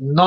9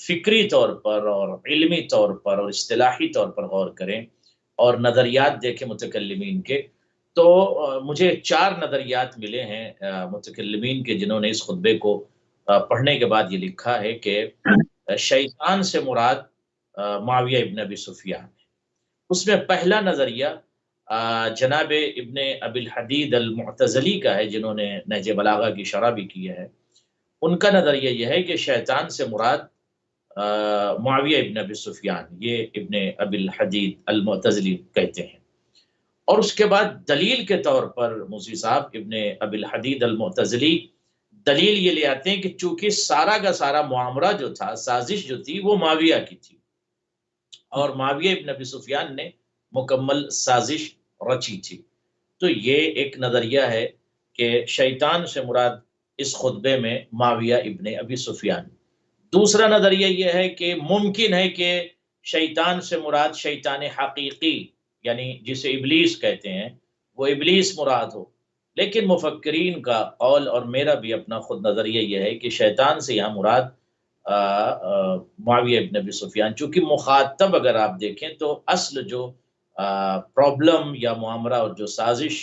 فکری طور پر اور علمی طور پر اور اصطلاحی طور پر غور کریں اور نظریات دیکھیں متکلمین کے، تو مجھے 4 نظریات ملے ہیں متکلمین کے، جنہوں نے اس خطبے کو پڑھنے کے بعد یہ لکھا ہے کہ شیطان سے مراد معاویہ ابن ابی سفیان ہے۔ اس میں پہلا نظریہ جناب ابن ابی الحدید المعتزلی کا ہے، جنہوں نے نہج بلاغہ کی شرح بھی کی ہے۔ ان کا نظریہ یہ ہے کہ شیطان سے مراد معاویہ ابن ابی سفیان، یہ ابن ابی الحدید المعتزلی کہتے ہیں۔ اور اس کے بعد دلیل کے طور پر موسی صاحب ابن ابی الحدید المعتزلی دلیل یہ لے آتے ہیں کہ چونکہ سارا کا سارا معاملہ جو تھا، سازش جو تھی، وہ معاویہ کی تھی، اور معاویہ ابن ابی سفیان نے مکمل سازش رچی تھی۔ تو یہ ایک نظریہ ہے کہ شیطان سے مراد اس خطبے میں معاویہ ابن ابی سفیان۔ دوسرا نظریہ یہ ہے کہ ممکن ہے کہ شیطان سے مراد شیطان حقیقی، یعنی جسے ابلیس کہتے ہیں، وہ ابلیس مراد ہو، لیکن مفکرین کا قول اور میرا بھی اپنا خود نظریہ یہ ہے کہ شیطان سے یہاں مراد معاویہ ابن ابی سفیان، چونکہ مخاطب اگر آپ دیکھیں تو اصل جو پرابلم یا معاملہ اور جو سازش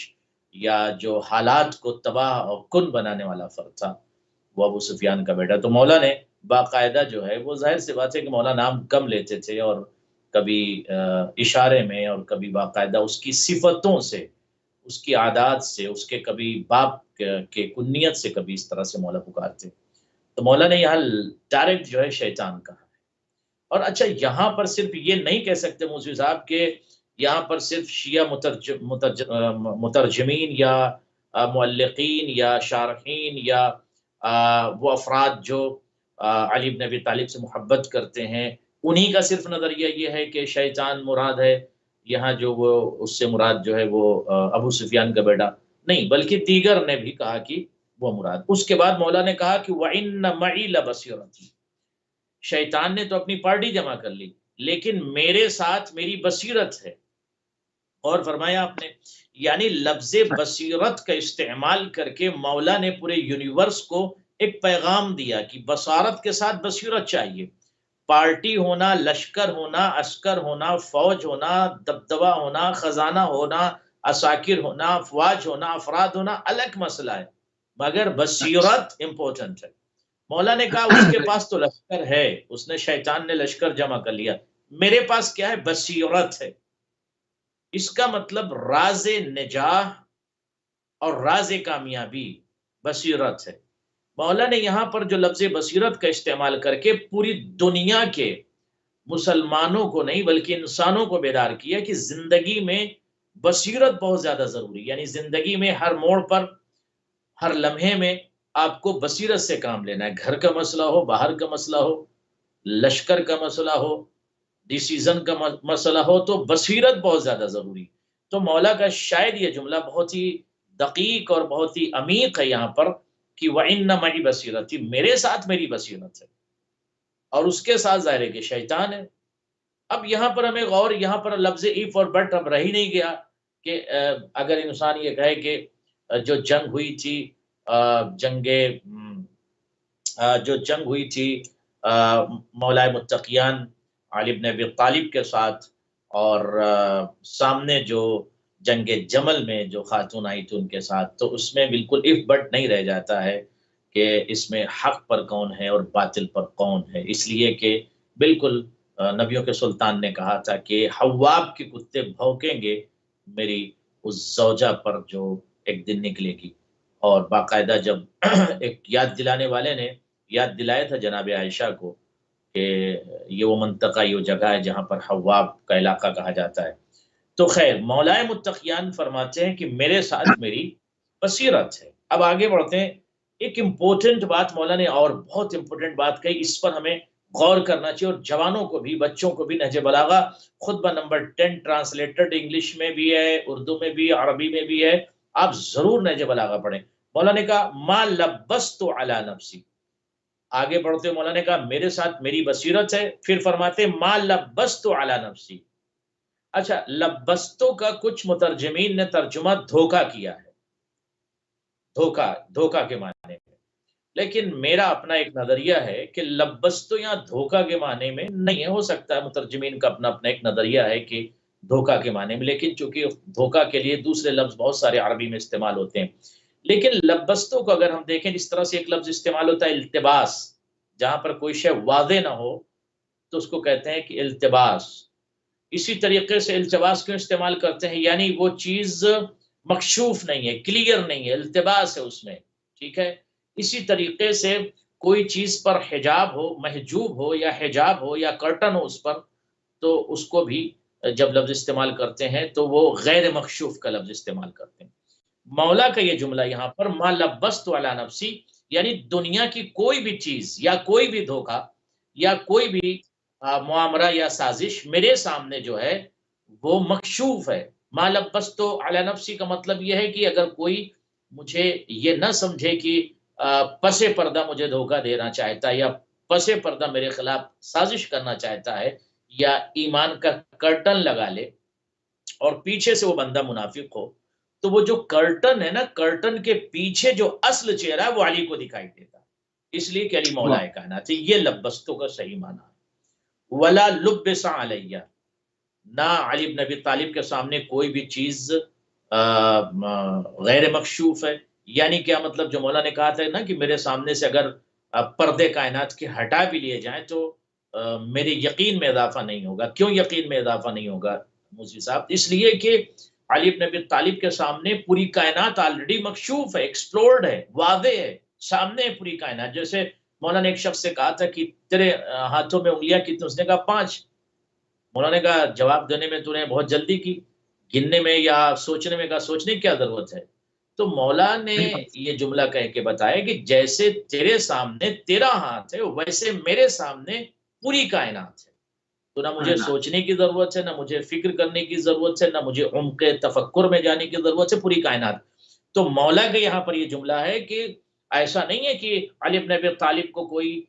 یا جو حالات کو تباہ اور کن بنانے والا فرد تھا، وہ ابو سفیان کا بیٹا۔ تو مولا نے باقاعدہ جو ہے، وہ ظاہر سی بات ہے کہ مولا نام کم لیتے تھے، اور کبھی اشارے میں اور کبھی باقاعدہ اس کی صفتوں سے، اس کی عادات سے، اس کے کبھی باپ کے کنیت سے کبھی اس طرح سے مولا پکارتے۔ تو مولا نے یہاں ڈائریکٹ جو ہے شیطان کہا ہے۔ اور اچھا، یہاں پر صرف یہ نہیں کہہ سکتے موسوی صاحب کہ یہاں پر صرف شیعہ مترجمین یا معلقین یا شارحین یا وہ افراد جو علی بن ابی طالب سے محبت کرتے ہیں، انہی کا صرف نظریہ یہ ہے کہ شیطان مراد ہے یہاں، جو وہ اس سے مراد جو ہے وہ ابو سفیان کا بیٹا نہیں، بلکہ دیگر نے بھی کہا کہ وہ مراد۔ اس کے بعد مولا نے کہا کہ وَإِنَّ مَعِي لَبَصِيرَةٌ، شیطان نے تو اپنی پارٹی جمع کر لی، لیکن میرے ساتھ میری بصیرت ہے۔ اور فرمایا آپ نے، یعنی لفظ بصیرت کا استعمال کر کے مولا نے پورے یونیورس کو ایک پیغام دیا کہ بصارت کے ساتھ بصیرت چاہیے۔ پارٹی ہونا، لشکر ہونا، عسکر ہونا، فوج ہونا، دبدبہ ہونا، خزانہ ہونا، عساکر ہونا، افواج ہونا، افراد ہونا الگ مسئلہ ہے، مگر بصیرت امپورٹنٹ ہے۔ مولا نے کہا اس کے پاس تو لشکر ہے، اس نے، شیطان نے لشکر جمع کر لیا، میرے پاس کیا ہے؟ بصیرت ہے۔ اس کا مطلب راز نجاح اور راز کامیابی بصیرت ہے۔ مولا نے یہاں پر جو لفظ بصیرت کا استعمال کر کے پوری دنیا کے مسلمانوں کو نہیں بلکہ انسانوں کو بیدار کیا کہ زندگی میں بصیرت بہت زیادہ ضروری، یعنی زندگی میں ہر موڑ پر، ہر لمحے میں آپ کو بصیرت سے کام لینا ہے۔ گھر کا مسئلہ ہو، باہر کا مسئلہ ہو، لشکر کا مسئلہ ہو، ڈیسیزن کا مسئلہ ہو، تو بصیرت بہت زیادہ ضروری۔ تو مولا کا شاید یہ جملہ بہت ہی دقیق اور بہت ہی عمیق ہے یہاں پر کہ وَإِنَّ مَعِي بَصِيرَةٌ، میرے ساتھ میری بصیرت ہے، اور اس کے ساتھ ظاہر ہے کہ شیطان ہے۔ اب یہاں پر ہمیں غور، یہاں پر لفظ ایف اور بٹ اب رہ ہی نہیں گیا کہ اگر انسان یہ کہے کہ جو جنگ ہوئی تھی، جو جنگ ہوئی تھی مولا متقیان علی بن ابی طالب کے ساتھ، اور سامنے جو جنگ جمل میں جو خاتون آئی تھی ان کے ساتھ، تو اس میں بالکل اف بٹ نہیں رہ جاتا ہے کہ اس میں حق پر کون ہے اور باطل پر کون ہے، اس لیے کہ بالکل نبیوں کے سلطان نے کہا تھا کہ حواب کے کتے بھونکیں گے میری اس زوجہ پر جو ایک دن نکلے گی۔ اور باقاعدہ جب ایک یاد دلانے والے نے یاد دلایا تھا جناب عائشہ کو کہ یہ وہ منطقہ، یہ وہ جگہ ہے جہاں پر حواب کا علاقہ کہا جاتا ہے۔ تو خیر، مولا متقیان فرماتے ہیں کہ میرے ساتھ میری بصیرت ہے۔ اب آگے بڑھتے ہیں۔ ایک امپورٹنٹ بات مولا نے، اور بہت امپورٹنٹ بات کہی، اس پر ہمیں غور کرنا چاہیے، اور جوانوں کو بھی، بچوں کو بھی۔ نہج بلاغہ خطبہ نمبر 10 ٹرانسلیٹڈ انگلش میں بھی ہے، اردو میں بھی، عربی میں بھی ہے، آپ ضرور نہج بلاغہ پڑھیں۔ مولا نے کہا ما لبست علی نفسی، آگے بڑھتے مولا نے کہا میرے ساتھ میری بصیرت ہے، پھر فرماتے ما لبست علی نفسی۔ اچھا، لبستوں کا کچھ مترجمین نے ترجمہ دھوکہ کیا ہے، دھوکہ کے معنی میں۔ لیکن میرا اپنا ایک نظریہ ہے کہ لبستو یہاں دھوکہ کے معنی میں نہیں ہے، ہو سکتا ہے مترجمین کا اپنا اپنا ایک نظریہ ہے کہ دھوکہ کے معنی میں، لیکن چونکہ دھوکہ کے لیے دوسرے لفظ بہت سارے عربی میں استعمال ہوتے ہیں، لیکن لبستوں کو اگر ہم دیکھیں جس طرح سے ایک لفظ استعمال ہوتا ہے التباس، جہاں پر کوئی شے واضح نہ ہو تو اس کو کہتے ہیں کہ التباس. اسی طریقے سے التباس کیوں استعمال کرتے ہیں؟ یعنی وہ چیز مکشوف نہیں ہے، کلیئر نہیں ہے، التباس ہے اس میں، ٹھیک ہے. اسی طریقے سے کوئی چیز پر حجاب ہو، محجوب ہو یا حجاب ہو یا کرٹن ہو اس پر، تو اس کو بھی جب لفظ استعمال کرتے ہیں تو وہ غیر مکشوف کا لفظ استعمال کرتے ہیں. مولا کا یہ جملہ یہاں پر ما لبست علی نفسی، یعنی دنیا کی کوئی بھی چیز یا کوئی بھی دھوکہ یا کوئی بھی معامرہ یا سازش میرے سامنے جو ہے وہ مکشوف ہے. ما لبست علی نفسی کا مطلب یہ ہے کہ اگر کوئی مجھے یہ نہ سمجھے کہ پس پردہ مجھے دھوکہ دینا چاہتا ہے یا پس پردہ میرے خلاف سازش کرنا چاہتا ہے یا ایمان کا کرٹن لگا لے اور پیچھے سے وہ بندہ منافق ہو، تو وہ جو کرٹن ہے نا، کرٹن کے پیچھے جو اصل چہرہ ہے وہ علی کو دکھائی دیتا، اس لیے کہ علی مولا واہ، کائنات ہے. یہ لبستوں کا صحیح معنی ہے. ولا لبس علیہ، نہ علی بن ابی طالب کے سامنے کوئی بھی چیز غیر مکشوف ہے. یعنی کیا مطلب؟ جو مولا نے کہا تھا نا کہ میرے سامنے سے اگر پردے کائنات کے ہٹا بھی لیے جائیں تو میرے یقین میں اضافہ نہیں ہوگا. کیوں یقین میں اضافہ نہیں ہوگا موسی صاحب؟ اس لیے کہ علی بن ابی طالب کے سامنے پوری کائنات آلریڈی مکشوف ہے، ایکسپلورڈ ہے، واضح ہے، سامنے ہے پوری کائنات. جیسے مولا نے ایک شخص سے کہا تھا کہ تیرے ہاتھوں میں انگلیاں کتنی؟ اس نے کہا 5. مولا نے کہا جواب دینے میں تو نے بہت جلدی کی، گننے میں یا سوچنے میں کہا سوچنے کی کیا ضرورت ہے. تو مولا نے صحیح بات. یہ جملہ کہہ کے بتایا کہ جیسے تیرے سامنے تیرا ہاتھ ہے ویسے میرے سامنے پوری کائنات ہے. تو نہ مجھے کائنات. سوچنے کی ضرورت ہے، نہ مجھے فکر کرنے کی ضرورت ہے، نہ مجھے عمق تفکر میں جانے کی ضرورت ہے، پوری کائنات. تو مولا کا یہاں پر یہ جملہ ہے کہ ایسا نہیں ہے کہ علی بن ابی طالب کو کوئی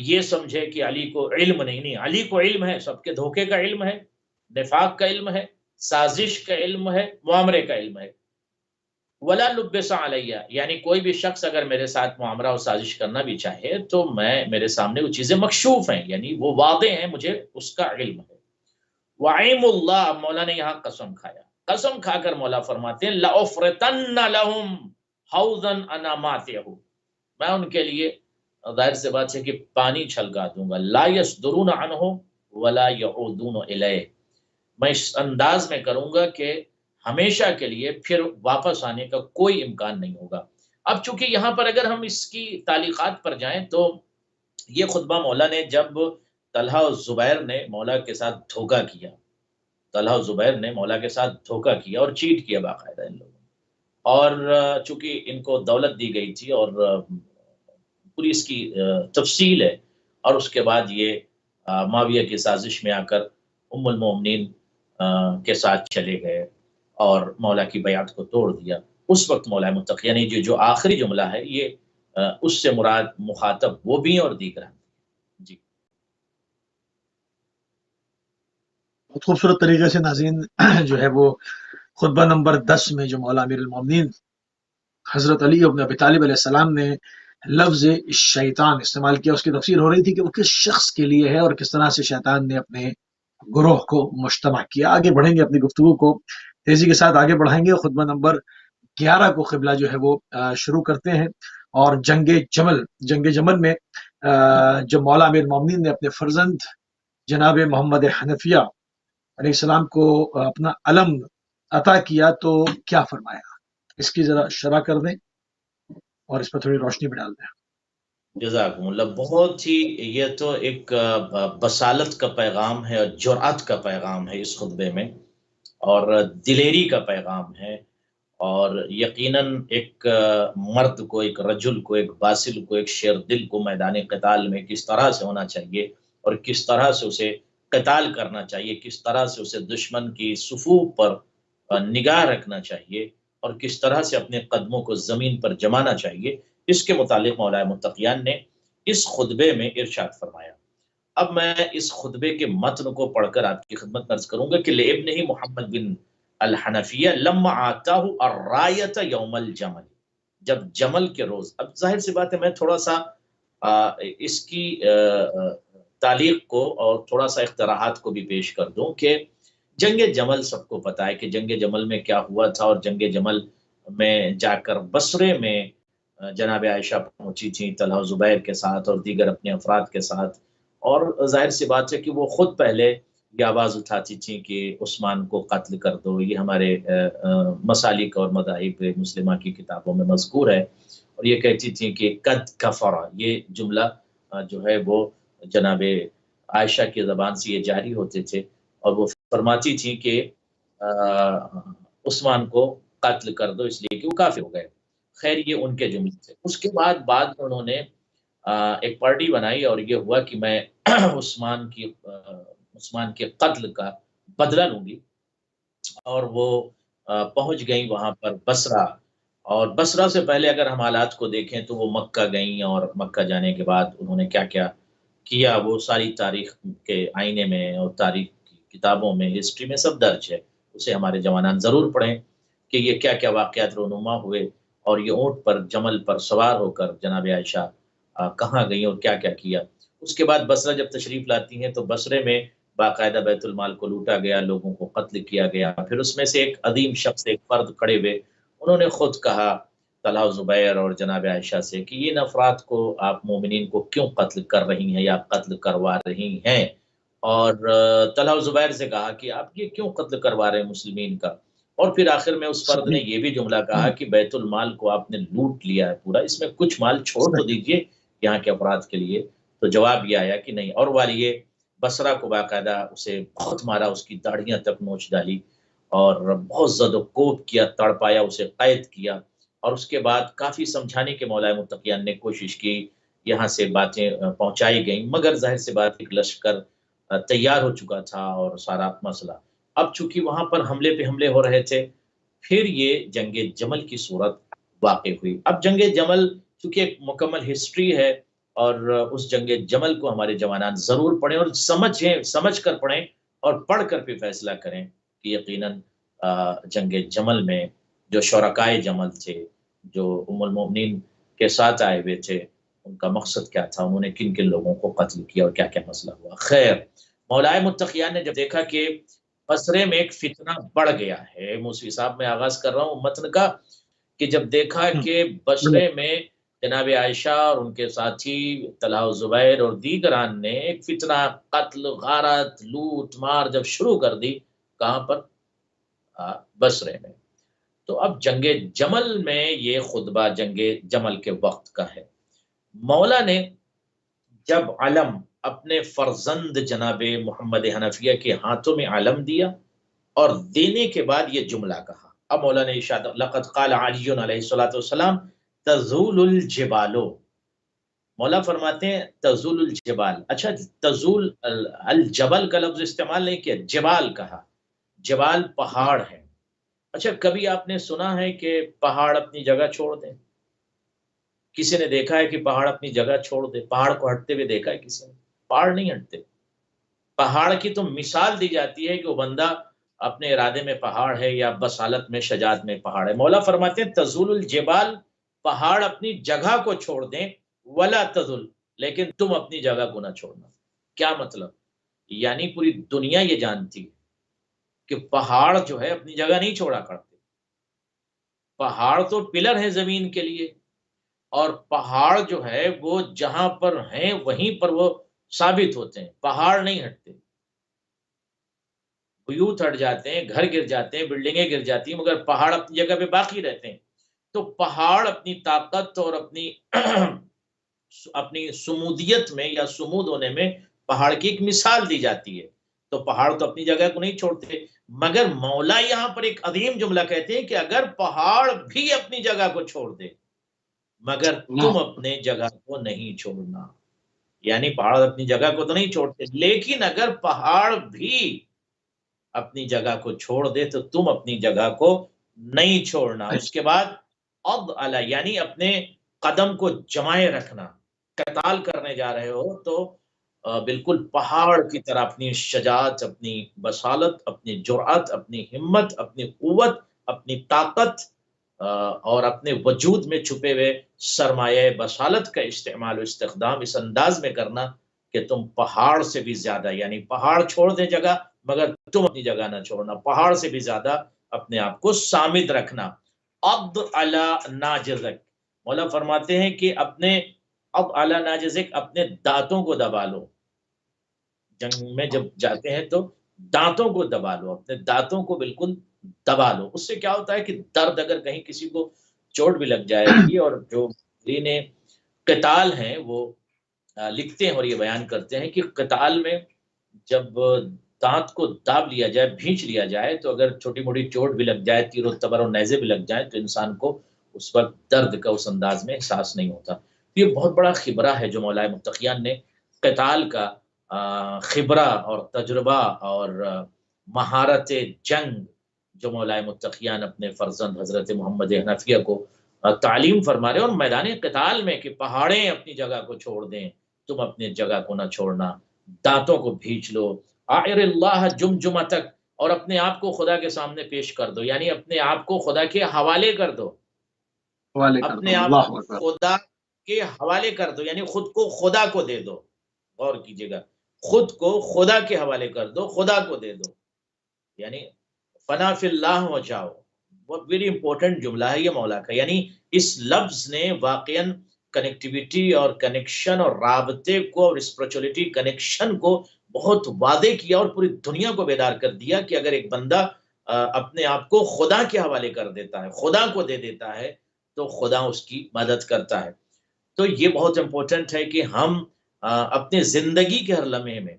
یہ سمجھے کہ علی کو علم نہیں. علی کو علم ہے، سب کے دھوکے کا علم ہے، نفاق کا علم ہے، سازش کا علم ہے، معامرے کا علم ہے. ولا لبس علیہ، یعنی کوئی بھی شخص اگر میرے ساتھ معاملہ اور سازش کرنا بھی چاہے تو میرے سامنے وہ چیزیں مکشوف ہیں، یعنی وہ واضح ہیں، مجھے اس کا علم ہے. وعیم اللہ، مولا نے یہاں قسم کھایا، قسم کھا کر مولا فرماتے ہیں لأفرطن لهم حوضا انا ماتعہ، میں ان کے لیے ظاہر سے بات ہے کہ پانی چھلکا دوں گا. لا یصدرون عنہ ولا یعودون الیہ، میں اس انداز میں کروں گا کہ ہمیشہ کے لیے پھر واپس آنے کا کوئی امکان نہیں ہوگا. اب چونکہ یہاں پر اگر ہم اس کی تعلیقات پر جائیں تو یہ خطبہ مولا نے جب طلحہ اور زبیر نے مولا کے ساتھ دھوکہ کیا، طلحہ اور زبیر نے مولا کے ساتھ دھوکہ کیا اور چیٹ کیا باقاعدہ ان لوگوں نے، اور چونکہ ان کو دولت دی گئی تھی اور پوری اس کی تفصیل ہے، اور اس کے بعد یہ معاویہ کی سازش میں آ کر ام المومنین کے ساتھ چلے گئے اور مولا کی بیعت کو توڑ دیا. اس وقت مولا متقی، یعنی جو آخری جملہ ہے یہ اس سے مراد مخاطب وہ بھی ہیں اور دیگر ہیں. جی بہت خوبصورت طریقے سے ناظرین جو ہے وہ خطبہ نمبر 10 میں جو مولا امیر المومنین حضرت علی ابن ابی طالب علیہ السلام نے لفظ شیطان استعمال کیا، اس کی تفسیر ہو رہی تھی کہ وہ کس شخص کے لیے ہے اور کس طرح سے شیطان نے اپنے گروہ کو مجتمع کیا. آگے بڑھیں گے، اپنی گفتگو کو تیزی کے ساتھ آگے بڑھائیں گے. خطبہ نمبر 11 کو قبلہ جو ہے وہ شروع کرتے ہیں، اور جنگ جمل میں جب مولا امیر المومنین نے اپنے فرزند جناب محمد حنفیہ علیہ السلام کو اپنا علم عطا کیا تو کیا فرمایا، اس کی ذرا شرح کر دیں اور اس پر تھوڑی روشنی بھی ڈال دیں. جزاکم اللہ. بہت ہی یہ تو ایک بصالت کا پیغام ہے اور جرأت کا پیغام ہے اس خطبے میں، اور دلیری کا پیغام ہے، اور یقیناً ایک مرد کو، ایک رجل کو، ایک باسل کو، ایک شیر دل کو میدان قتال میں کس طرح سے ہونا چاہیے اور کس طرح سے اسے قتال کرنا چاہیے، کس طرح سے اسے دشمن کی صفوف پر نگاہ رکھنا چاہیے اور کس طرح سے اپنے قدموں کو زمین پر جمانا چاہیے، اس کے متعلق مولا متقیان نے اس خطبے میں ارشاد فرمایا. اب میں اس خطبے کے متن کو پڑھ کر آپ کی خدمت میں عرض کروں گا کہ لابن محمد بن الحنفیہ لما آتاہ الرایۃ یوم الجمل، جب جمل کے روز، اب ظاہر سی بات ہے میں تھوڑا سا اس کی تعلیق کو اور تھوڑا سا اقتراحات کو بھی پیش کر دوں کہ جنگ جمل سب کو پتا ہے کہ جنگ جمل میں کیا ہوا تھا، اور جنگ جمل میں جا کر بصرے میں جناب عائشہ پہنچی تھیں طلحہ زبیر کے ساتھ اور دیگر اپنے افراد کے ساتھ، اور ظاہر سی بات ہے کہ وہ خود پہلے یہ آواز اٹھاتی تھیں کہ عثمان کو قتل کر دو. یہ ہمارے مسالک اور مذاہب مسلمہ کی کتابوں میں مذکور ہے، اور یہ کہتی تھیں کہ قد کفر، یہ جملہ جو ہے وہ جناب عائشہ کی زبان سے یہ جاری ہوتے تھے، اور وہ فرماتی تھیں کہ عثمان کو قتل کر دو اس لیے کہ وہ کافر ہو گئے. خیر یہ ان کے جملے تھے. اس کے بعد میں انہوں نے ایک پارٹی بنائی، اور یہ ہوا کہ میں عثمان کے قتل کا بدلہ لوں گی، اور وہ پہنچ گئیں وہاں پر بصرہ. اور بصرہ سے پہلے اگر ہم حالات کو دیکھیں تو وہ مکہ گئیں، اور مکہ جانے کے بعد انہوں نے کیا کیا کیا وہ ساری تاریخ کے آئینے میں اور تاریخ کی کتابوں میں، ہسٹری میں سب درج ہے. اسے ہمارے جوانان ضرور پڑھیں کہ یہ کیا کیا واقعات رونما ہوئے، اور یہ اونٹ پر جمل پر سوار ہو کر جناب عائشہ کہاں گئی اور کیا کیا کیا. اس کے بعد بصرہ جب تشریف لاتی ہیں تو بصرے میں باقاعدہ بیت المال کو لوٹا گیا، لوگوں کو قتل کیا گیا. پھر اس میں سے ایک عظیم شخص، ایک فرد کھڑے ہوئے، انہوں نے خود کہا طلحہ زبیر اور جناب عائشہ سے کہ ان افراد کو آپ مومنین کو کیوں قتل کر رہی ہیں یا قتل کروا رہی ہیں. اور طلحہ زبیر سے کہا کہ آپ یہ کیوں قتل کروا رہے ہیں مسلمین کا. اور پھر آخر میں اس فرد نے صحیح، یہ بھی جملہ کہا کہ بیت المال کو آپ نے لوٹ لیا ہے پورا، اس میں کچھ مال چھوڑ تو صحیح، دیجئے یہاں کے افراد کے لیے. تو جواب یہ آیا کہ نہیں. اور والی بصرہ کو باقاعدہ اسے بہت مارا، اس کی داڑھیاں تک نوچ ڈالی، اور بہت زد و کوب کیا، تڑپایا، اسے قید کیا. اور اس کے بعد کافی سمجھانے کے مولا متقیان نے کوشش کی، یہاں سے باتیں پہنچائی گئیں، مگر ظاہر سے بات ایک لشکر تیار ہو چکا تھا اور سارا مسئلہ. اب چونکہ وہاں پر حملے پہ حملے ہو رہے تھے، پھر یہ جنگ جمل کی صورت واقع ہوئی. اب جنگ جمل چونکہ ایک مکمل ہسٹری ہے، اور اس جنگ جمل کو ہمارے جوانان ضرور پڑھیں، اور سمجھ کر پڑھیں، اور پڑھ کر پھر فیصلہ کریں کہ یقیناً جنگ جمل میں جو شرکائے جمل تھے، جو ام المؤمنین کے ساتھ آئے ہوئے تھے، ان کا مقصد کیا تھا، انہوں نے کن کن لوگوں کو قتل کیا اور کیا کیا مسئلہ ہوا. خیر مولائے متقیان نے جب دیکھا کہ بصرے میں ایک فتنہ بڑھ گیا ہے، موسوی صاحب میں آغاز کر رہا ہوں متن کا، کہ جب دیکھا کہ بصرے میں جناب عائشہ اور ان کے ساتھی طلحہ زبیر اور دیگران نے ایک فتنہ، قتل، غارت، لوٹ مار جب شروع کر دی. کہاں پر؟ بصرے میں. تو اب جنگ جمل میں یہ خطبہ جنگ جمل کے وقت کا ہے. مولا نے جب علم اپنے فرزند جناب محمد حنفیہ کے ہاتھوں میں علم دیا، اور دینے کے بعد یہ جملہ کہا. اب مولا نے ارشاد لقد قال علی علیہ الصلوۃ والسلام تزول الجبال. مولا فرماتے ہیں تزول الجبال. اچھا تزول الجبل کا لفظ استعمال نہیں کیا، جبال کہا. جبال پہاڑ ہے. اچھا کبھی آپ نے سنا ہے کہ پہاڑ اپنی جگہ چھوڑ دیں؟ کسی نے دیکھا ہے کہ پہاڑ اپنی جگہ چھوڑ دے؟ پہاڑ کو ہٹتے ہوئے دیکھا ہے کسی نے؟ پہاڑ نہیں ہٹتے. پہاڑ کی تو مثال دی جاتی ہے کہ وہ بندہ اپنے ارادے میں پہاڑ ہے یا بصالت میں، شجاعت میں پہاڑ ہے. مولا فرماتے ہیں تزول الجبال، پہاڑ اپنی جگہ کو چھوڑ دیں، ولا تزل، لیکن تم اپنی جگہ کو نہ چھوڑنا. کیا مطلب؟ یعنی پوری دنیا یہ جانتی ہے کہ پہاڑ جو ہے اپنی جگہ نہیں چھوڑا کرتے. پہاڑ تو پلر ہے زمین کے لیے، اور پہاڑ جو ہے وہ جہاں پر ہیں وہیں پر وہ ثابت ہوتے ہیں، پہاڑ نہیں ہٹتے. بیوت ہٹ جاتے ہیں، گھر گر جاتے ہیں، بلڈنگیں گر جاتی ہیں، مگر پہاڑ اپنی جگہ پہ باقی رہتے ہیں. تو پہاڑ اپنی طاقت اور اپنی سمودیت میں یا سمود ہونے میں پہاڑ کی ایک مثال دی جاتی ہے. تو پہاڑ تو اپنی جگہ کو نہیں چھوڑتے، مگر مولا یہاں پر ایک عظیم جملہ کہتے ہیں کہ اگر پہاڑ بھی اپنی جگہ کو چھوڑ دے مگر تم اپنے جگہ کو نہیں چھوڑنا. یعنی پہاڑ اپنی جگہ کو تو نہیں چھوڑتے، لیکن اگر پہاڑ بھی اپنی جگہ کو چھوڑ دے تو تم اپنی جگہ کو نہیں چھوڑنا. اس کے بعد اب یعنی اپنے قدم کو جمائے رکھنا. قتال کرنے جا رہے ہو تو بالکل پہاڑ کی طرح اپنی شجاعت، اپنی بصالت، اپنی جرأت، اپنی ہمت، اپنی قوت، اپنی طاقت اور اپنے وجود میں چھپے ہوئے سرمایہ بصالت کا استعمال و استخدام اس انداز میں کرنا کہ تم پہاڑ سے بھی زیادہ، یعنی پہاڑ چھوڑ دیں جگہ مگر تم اپنی جگہ نہ چھوڑنا، پہاڑ سے بھی زیادہ اپنے آپ کو صامد رکھنا۔ عض علی ناجزک، مولا فرماتے ہیں کہ اپنے عض علی ناجزک، اپنے دانتوں کو دبا لو۔ جنگ میں جب جاتے ہیں تو دانتوں کو دبا لو، اپنے دانتوں کو بالکل دبا لو۔ اس سے کیا ہوتا ہے کہ درد، اگر کہیں کسی کو چوٹ بھی لگ جائے گی، اور جو دین قتال ہیں وہ لکھتے ہیں اور یہ بیان کرتے ہیں کہ قتال میں جب دانت کو داب لیا جائے، بھینچ لیا جائے، تو اگر چھوٹی موٹی چوٹ بھی لگ جائے، تیر و تبر اور نیزے بھی لگ جائیں، تو انسان کو اس وقت درد کا اس انداز میں احساس نہیں ہوتا۔ یہ بہت بڑا خبرہ ہے جو مولا متقیان نے قتال کا خبرہ اور تجربہ اور مہارت جنگ جو مولا متقیان اپنے فرزند حضرت محمد حنفیہ کو تعلیم فرما رہے، اور میدان قتال میں کہ پہاڑیں اپنی جگہ کو چھوڑ دیں، تم اپنی جگہ کو نہ چھوڑنا، دانتوں کو بھینچ لو، آئر اللہ جمجمتک، اور اپنے آپ کو خدا کے سامنے پیش کر دو، یعنی اپنے آپ کو خدا کے حوالے کر دو، حوالے کر اپنے دو، آپ اللہ کو اکبر۔ خدا کے حوالے کر دو، یعنی خود کو خدا کو دے دو۔ غور کیجئے گا، خود کو خدا کے حوالے کر دو، خدا کو دے دو، یعنی فنا فی اللہ ہو جاؤ۔ بہت ویری امپورٹنٹ جملہ ہے یہ مولا کا، یعنی اس لفظ نے واقعاً کنیکٹیویٹی اور کنیکشن اور رابطے کو اور اسپرچولیٹی کنیکشن کو بہت واضح کیا، اور پوری دنیا کو بیدار کر دیا کہ اگر ایک بندہ اپنے آپ کو خدا کے حوالے کر دیتا ہے، خدا کو دے دیتا ہے، تو خدا اس کی مدد کرتا ہے۔ تو یہ بہت امپورٹنٹ ہے کہ ہم اپنے زندگی کے ہر لمحے میں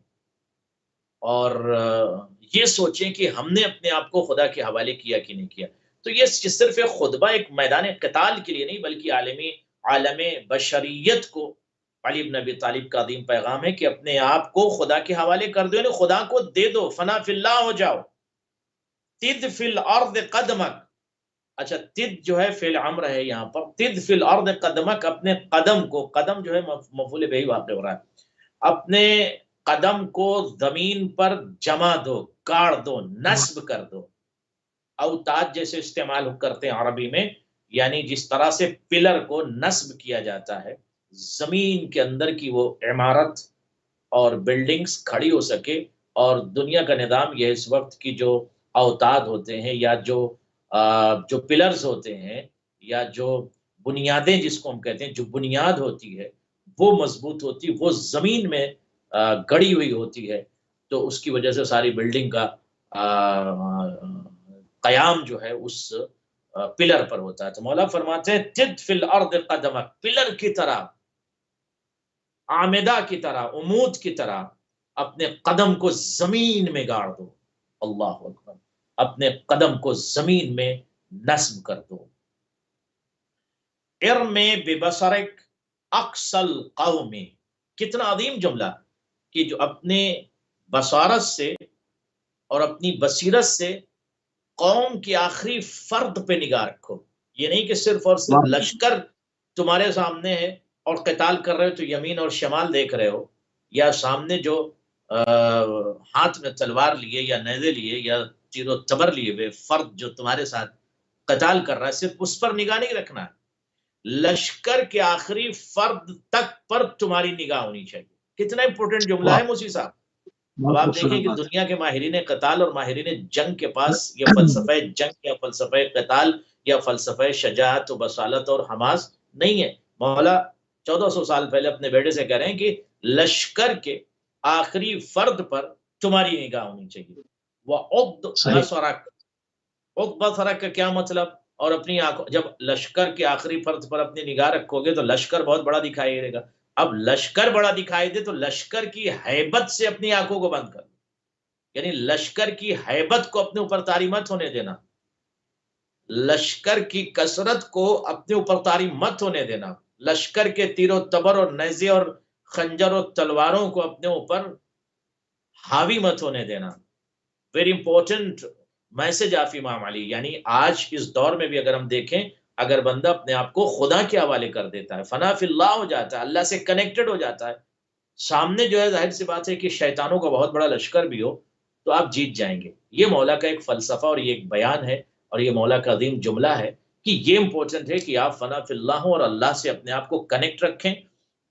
اور یہ سوچیں کہ ہم نے اپنے آپ کو خدا کے حوالے کیا کہ نہیں کیا۔ تو یہ صرف ایک خطبہ ایک میدان قتال کے لیے نہیں، بلکہ عالم بشریت کو علی بن ابی طالب کا عظیم پیغام ہے کہ اپنے آپ کو خدا کے حوالے کر دو، یعنی خدا کو دے دو، فنا فی اللہ ہو جاؤ۔ تد فی الارض قدمک، اچھا تد جو ہے فعل امر ہے یہاں پر، تد فی الارض قدمک، اپنے قدم کو، قدم جو ہے مفعول بہ واقع ہو رہا ہے، اپنے قدم کو زمین پر جما دو، گاڑ دو، نصب کر دو۔ اوتاد جیسے استعمال کرتے ہیں عربی میں، یعنی جس طرح سے پلر کو نصب کیا جاتا ہے زمین کے اندر کی وہ عمارت اور بلڈنگز کھڑی ہو سکے، اور دنیا کا نظام یہ اس وقت کی جو اوتاد ہوتے ہیں یا جو پلرز ہوتے ہیں یا جو بنیادیں جس کو ہم کہتے ہیں، جو بنیاد ہوتی ہے وہ مضبوط ہوتی، وہ زمین میں گڑی ہوئی ہوتی ہے، تو اس کی وجہ سے ساری بلڈنگ کا قیام جو ہے اس پلر پر ہوتا ہے۔ تو مولا فرماتے ہیں تد فی الارض قدمک، پلر کی طرح، عامدہ کی طرح، عمود کی طرح اپنے قدم کو زمین میں گاڑ دو۔ اللہ اکبر، اپنے قدم کو زمین میں نصب کر دو۔ ارمی ببصرک اقصی القوم، کتنا عظیم جملہ کہ جو اپنے بصارت سے اور اپنی بصیرت سے قوم کی آخری فرد پہ نگاہ رکھو۔ یہ نہیں کہ صرف اور صرف لشکر تمہارے سامنے ہے اور قتال کر رہے ہو تو یمین اور شمال دیکھ رہے ہو، یا سامنے جو ہاتھ میں تلوار لیے یا نیزے لیے یا تیر و تبر لیے ہوئے فرد جو تمہارے ساتھ قتال کر رہا ہے، صرف اس پر نگاہ نہیں رکھنا ہے، لشکر کے آخری فرد تک پر تمہاری نگاہ ہونی چاہیے۔ کتنا امپورٹنٹ جملہ ہے موسی صاحب۔ اب آپ دیکھیں کہ دنیا کے ماہرین قتال اور ماہرین جنگ کے پاس یہ فلسفہ جنگ یا فلسفہ قتال یا فلسفہ شجاعت و بصالت اور حماس نہیں ہے۔ مولا 1400 سال پہلے اپنے بیٹے سے کہہ رہے ہیں کہ لشکر کے آخری فرد پر تمہاری نگاہ ہونی چاہیے۔ وَعُضْ بَصَرَكَ، عُضْ بَصَرَكَ کا کیا مطلب؟ اور اپنی آنکھوں، جب لشکر کے آخری فرد پر اپنی نگاہ رکھو گے تو لشکر بہت بڑا دکھائی دے گا۔ اب لشکر بڑا دکھائی دے تو لشکر کی ہیبت سے اپنی آنکھوں کو بند کر، یعنی لشکر کی ہیبت کو اپنے اوپر طاری مت ہونے دینا، لشکر کی کثرت کو اپنے اوپر طاری مت ہونے دینا، لشکر کے تیر و تبر اور نیزے اور خنجر اور تلواروں کو اپنے اوپر حاوی مت ہونے دینا۔ ویری امپورٹنٹ میسج آف امام علی، یعنی آج اس دور میں بھی اگر ہم دیکھیں، اگر بندہ اپنے آپ کو خدا کے حوالے کر دیتا ہے، فنا فی اللہ ہو جاتا ہے، اللہ سے کنیکٹڈ ہو جاتا ہے، سامنے جو ہے ظاہر سی بات ہے کہ شیطانوں کا بہت بڑا لشکر بھی ہو تو آپ جیت جائیں گے۔ یہ مولا کا ایک فلسفہ اور یہ ایک بیان ہے، اور یہ مولا کا عظیم جملہ ہے کہ یہ امپورٹنٹ ہے کہ آپ فنا فی اللہ ہوں اور اللہ سے اپنے آپ کو کنیکٹ رکھیں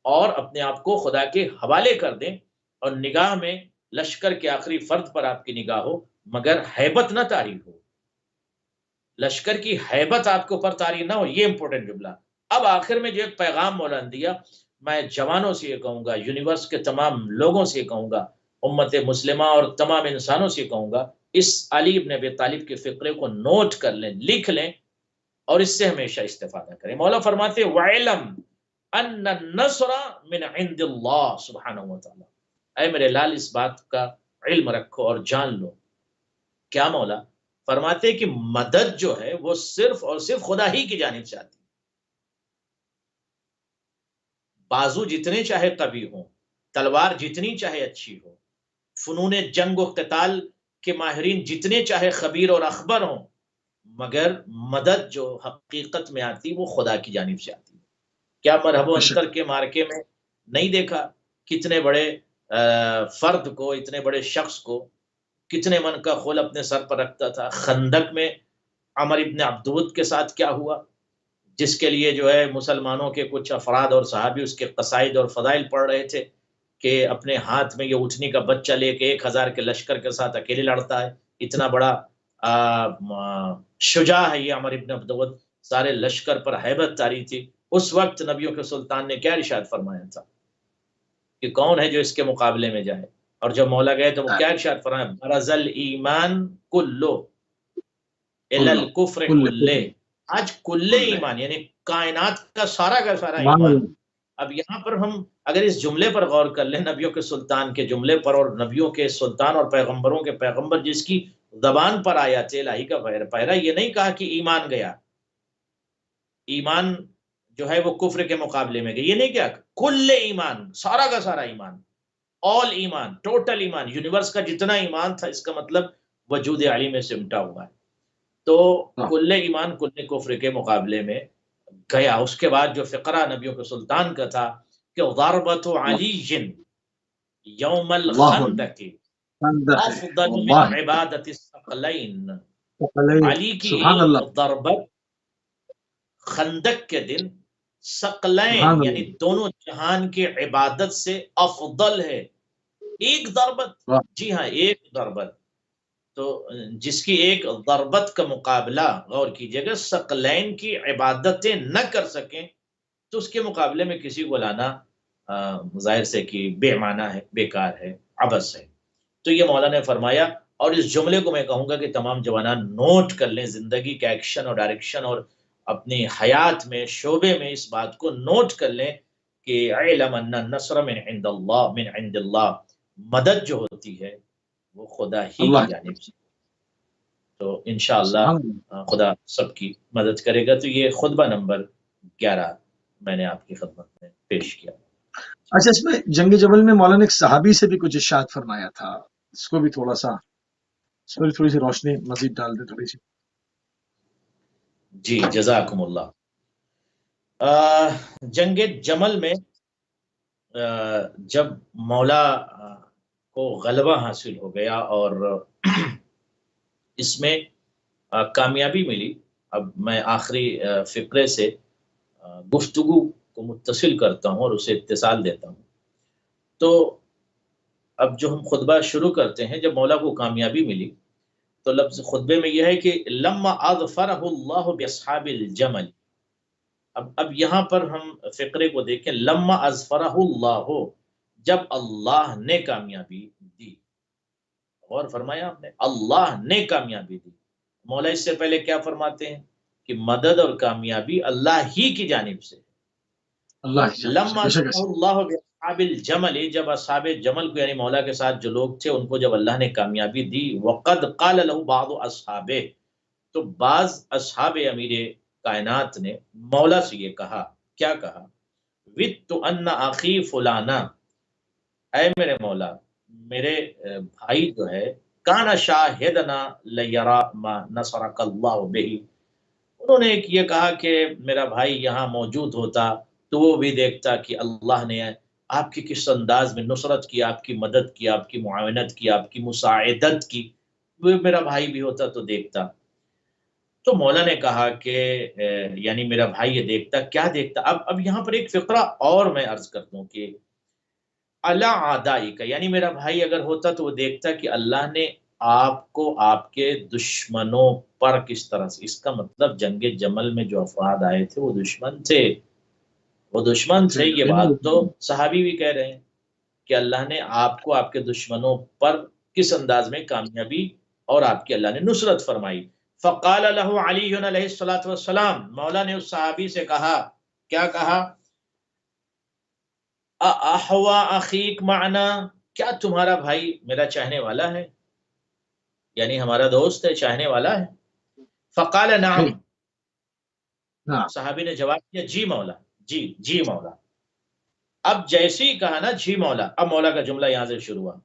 اور اپنے آپ کو خدا کے حوالے کر دیں، اور نگاہ میں لشکر کے آخری فرد پر آپ کی نگاہ ہو مگر ہیبت نہ طاری ہو، لشکر کی ہیبت آپ کے اوپر طاری نہ ہو، یہ امپورٹنٹ جملہ۔ اب آخر میں جو ایک پیغام مولا نے دیا، میں جوانوں سے یہ کہوں گا، یونیورس کے تمام لوگوں سے یہ کہوں گا، امت مسلمہ اور تمام انسانوں سے یہ کہوں گا، اس علی ابن ابی طالب کے فقرے کو نوٹ کر لیں، لکھ لیں اور اس سے ہمیشہ استفادہ کریں۔ مولا فرماتے وَعِلَمْ أَنَّ النَّصْرَ مِنْ عِنْدِ اللَّهِ سبحانہ وتعالی، اے میرے لال اس بات کا علم رکھو اور جان لو۔ کیا مولا فرماتے کہ مدد جو ہے وہ صرف اور صرف خدا ہی کی جانب سے آتی ہے۔ بازو جتنے چاہے قوی ہوں، تلوار جتنی چاہے اچھی ہو، فنون جنگ و قتال کے ماہرین جتنے چاہے خبیر اور اخبر ہوں، مگر مدد جو حقیقت میں آتی وہ خدا کی جانب سے آتی ہے۔ کیا مرحب و بے شک، انتر کے مارکے میں نہیں دیکھا کتنے بڑے فرد کو، اتنے بڑے شخص کو کتنے من کا خول اپنے سر پر رکھتا تھا؟ خندق میں عمر ابن عبدود کے ساتھ کیا ہوا، جس کے لیے جو ہے مسلمانوں کے کچھ افراد اور صحابی اس کے قصائد اور فضائل پڑھ رہے تھے کہ اپنے ہاتھ میں یہ اونٹنی کا بچہ لے کے 1000 کے لشکر کے ساتھ اکیلے لڑتا ہے، اتنا بڑا شجاع ہے یہ عمر ابن عبدود، سارے لشکر پر ہیبت طاری تھی۔ اس وقت نبیوں کے سلطان نے کیا ارشاد فرمایا تھا کہ کون ہے جو اس کے مقابلے میں جائے، اور جب مولا گئے تو وہ کیا ارشاد فرمایا، برز الایمان کلو الی کلو الکفر کل کلے، آج کلے کل ایمان یعنی کائنات کا سارا مان۔ ایمان۔ اب یہاں پر ہم اگر اس جملے پر غور کر لیں، نبیوں کے سلطان کے جملے پر، اور نبیوں کے سلطان اور پیغمبروں کے پیغمبر جس کی زبان پر آیا تھے الہی کا پیرا، یہ نہیں کہا کہ ایمان گیا، ایمان جو ہے وہ کفر کے مقابلے میں گیا، یہ نہیں کیا، کل ایمان، سارا کا سارا ایمان، آل ایمان، ٹوٹل ایمان، یونیورس کا جتنا ایمان تھا، اس کا مطلب وجود علی میں سمٹا ہوا ہے۔ تو کل ایمان کل کفر کے مقابلے میں گیا۔ اس کے بعد جو فقرہ نبیوں کے سلطان کا تھا کہ ضربت علی یوم اللہ الخندق افضل من واللہ عبادت الثقلین، علی کی سبحان ایک اللہ، ضربت خندق کے دن ثقلین سبحان یعنی اللہ، دونوں جہان کی عبادت سے افضل ہے۔ ایک ضربت، واہ، جی ہاں ایک ضربت، تو جس کی ایک ضربت کا مقابلہ غور کیجئے گا ثقلین کی عبادتیں نہ کر سکیں تو اس کے مقابلے میں کسی کو لانا ظاہر سے کہ بے معنی ہے، بیکار ہے، عبث ہے۔ تو یہ مولا نے فرمایا، اور اس جملے کو میں کہوں گا کہ تمام جوانان نوٹ کر لیں، زندگی کا ایکشن اور ڈائریکشن اور اپنی حیات میں شعبے میں اس بات کو نوٹ کر لیں کہ اعلم ان النصر من عند اللہ، من عند اللہ، مدد جو ہوتی ہے وہ خدا ہی کی اللہ جانب سے، تو انشاءاللہ سبحان اللہ۔ خدا سب کی مدد کرے گا۔ تو یہ خطبہ نمبر 11 میں نے آپ کی خدمت میں پیش کیا۔ اچھا، اس میں جنگ جبل میں مولانا ایک صحابی سے بھی کچھ ارشاد فرمایا تھا، اس کو بھی تھوڑا سا، اس پر تھوڑی سی روشنی مزید ڈال دیں تھوڑی سی۔ جی جزاکم اللہ۔ جنگ جمل میں جب مولا کو غلبہ حاصل ہو گیا اور اس میں کامیابی ملی، اب میں آخری فقرے سے گفتگو کو متصل کرتا ہوں اور اسے اتصال دیتا ہوں۔ تو اب جو ہم خطبہ شروع کرتے ہیں، جب مولا کو کامیابی ملی تو لفظ خطبے میں یہ ہے کہ لما اظفرہ اللہ باصحاب الجمل۔ اب یہاں پر ہم فقرے کو دیکھیں، لما اظفرہ اللہ، جب اللہ نے کامیابی دی، اور فرمایا آپ نے اللہ نے کامیابی دی۔ مولا اس سے پہلے کیا فرماتے ہیں کہ مدد اور کامیابی اللہ ہی کی جانب سے۔ اللہ کی جانب سے، لما بے شک اظفرہ اللہ باصحاب الجمل، جب اصحاب جمل کو یعنی مولا کے ساتھ جو لوگ تھے ان کو جب اللہ نے کامیابی دی، وقد قال له بعض اصحابہ، تو بعض اصحاب امیر کائنات نے مولا سے یہ کہا، کیا کہا، وِدْتُ أَنَّ أَخِي فُلَانَا، اے میرے مولا میرے بھائی جو ہے، کَانَ شَاهِدْنَا لَيَرَى مَا نَصَرَكَ اللَّهُ بِهِ، انہوں نے یہ کہا کہ میرا بھائی یہاں موجود ہوتا تو وہ بھی دیکھتا کہ اللہ نے آپ کی کس انداز میں نصرت کی، آپ کی مدد کی، آپ کی معاونت کی، آپ کی مساعدت کی، وہ میرا بھائی بھی ہوتا تو دیکھتا۔ تو مولا نے کہا کہ یعنی میرا بھائی یہ دیکھتا کیا دیکھتا. اب یہاں پر ایک فقرہ اور میں عرض کر دوں کہ اللہ آدائی کا، یعنی میرا بھائی اگر ہوتا تو وہ دیکھتا کہ اللہ نے آپ کو آپ کے دشمنوں پر کس طرح سے، اس کا مطلب جنگ جمل میں جو افراد آئے تھے وہ دشمن تھے، وہ دشمن تھے. یہ بات تو صحابی بھی کہہ رہے ہیں کہ اللہ نے آپ کو آپ کے دشمنوں پر کس انداز میں کامیابی اور آپ کی اللہ نے نصرت فرمائی. فقال له علی علیہ الصلوۃ والسلام، مولا نے اس صحابی سے کہا، کیا کہا؟ احوا اخیک معنا، کیا تمہارا بھائی میرا چاہنے والا ہے، یعنی ہمارا دوست ہے، چاہنے والا ہے؟ فقال نعم، صحابی نے جواب دیا جی مولا، جی جی مولا. اب جیسے ہی کہا نا جی مولا، اب مولا کا جملہ یہاں سے شروع ہوا.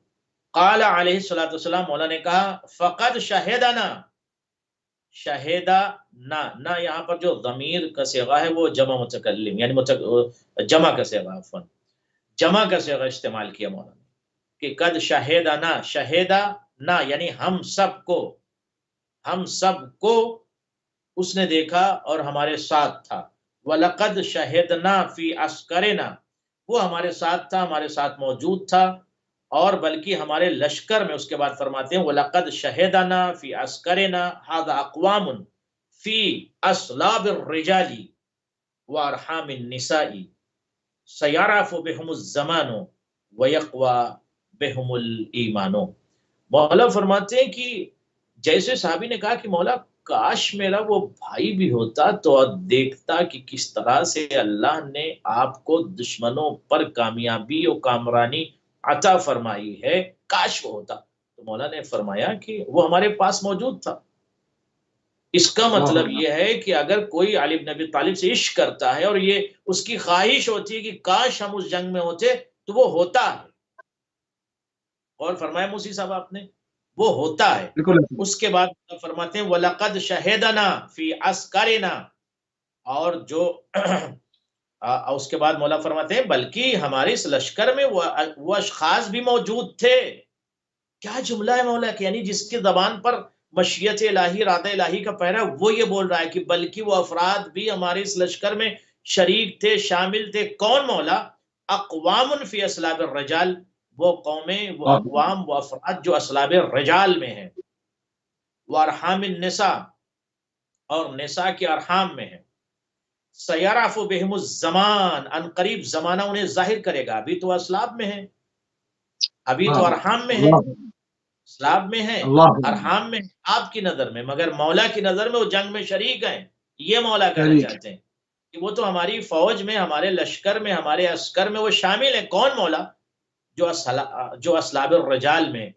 قال علیہ الصلوۃ والسلام، مولا نے کہا فقد شہدنا، شہیدہ نہ یہاں پر جو ضمیر کا صیغہ ہے وہ جمع متکلم، یعنی جمع کا صیغہ، عفوا جمع کا صیغہ استعمال کیا مولا نے کہ قد شہدنا، شہیدہ نہ یعنی ہم سب کو اس نے دیکھا اور ہمارے ساتھ تھا. وَلَقَدْ شَهِدْنَا فِي عَسْكَرِنَا، وہ ہمارے ساتھ تھا، ہمارے ساتھ موجود تھا، اور بلکہ ہمارے لشکر میں. اس کے بعد فرماتے ہیں وَلَقَدْ شَهِدْنَا فِي عَسْكَرِنَا هَذَا أَقْوَامٌ فِي أَصْلَابِ الرِّجَالِ وَأَرْحَامِ النِّسَاءِ سَيَعْرَفُ بِهُمُ الزَّمَانُ وَيَقْوَى بِهُمُ الْإِيمَانُ. مولا فرماتے ہیں کہ جیسے صحابی نے کہا کہ مولا کاش میرا وہ بھائی بھی ہوتا تو دیکھتا کہ کس طرح سے اللہ نے آپ کو دشمنوں پر کامیابی اور کامرانی عطا فرمائی ہے، کاش وہ ہوتا. تو مولا نے فرمایا کہ وہ ہمارے پاس موجود تھا. اس کا مطلب یہ ہے کہ اگر کوئی علی بن ابی طالب سے عشق کرتا ہے اور یہ اس کی خواہش ہوتی ہے کہ کاش ہم اس جنگ میں ہوتے، تو وہ ہوتا ہے. اور فرمایا موسی صاحب آپ نے، وہ ہوتا ہے. اس کے بعد فرماتے ہیں وَلَقَدْ شَهِدْنَا فِي عَسْكَرِنَا، اور جو اس کے بعد مولا فرماتے ہیں بلکہ ہمارے اس لشکر میں وہ اشخاص بھی موجود تھے. کیا جملہ ہے مولا کہ یعنی جس کی زبان پر مشیت الہی، ارادہ الہی کا پہرا، وہ یہ بول رہا ہے کہ بلکہ وہ افراد بھی ہمارے اس لشکر میں شریک تھے، شامل تھے. کون مولا؟ اقوام فی اصلاب الرجال، وہ قومیں، وہ اقوام، وہ افراد جو اصلاب الرجال میں ہیں. وارحام النساء، اور نساء کے ارحام میں ہیں. سیعرف بہم الزمان، ان قریب زمانہ انہیں ظاہر کرے گا. ابھی تو اسلاب میں ہیں، ابھی تو ارحام میں ہیں، اسلاب میں ہیں، ارحام میں ہیں آپ کی نظر میں، مگر مولا کی نظر میں وہ جنگ میں شریک ہیں. یہ مولا کہنا چاہتے ہیں کہ وہ تو ہماری فوج میں، ہمارے لشکر میں، ہمارے عسکر میں وہ شامل ہیں. کون مولا؟ جو اسلاب الرجال میں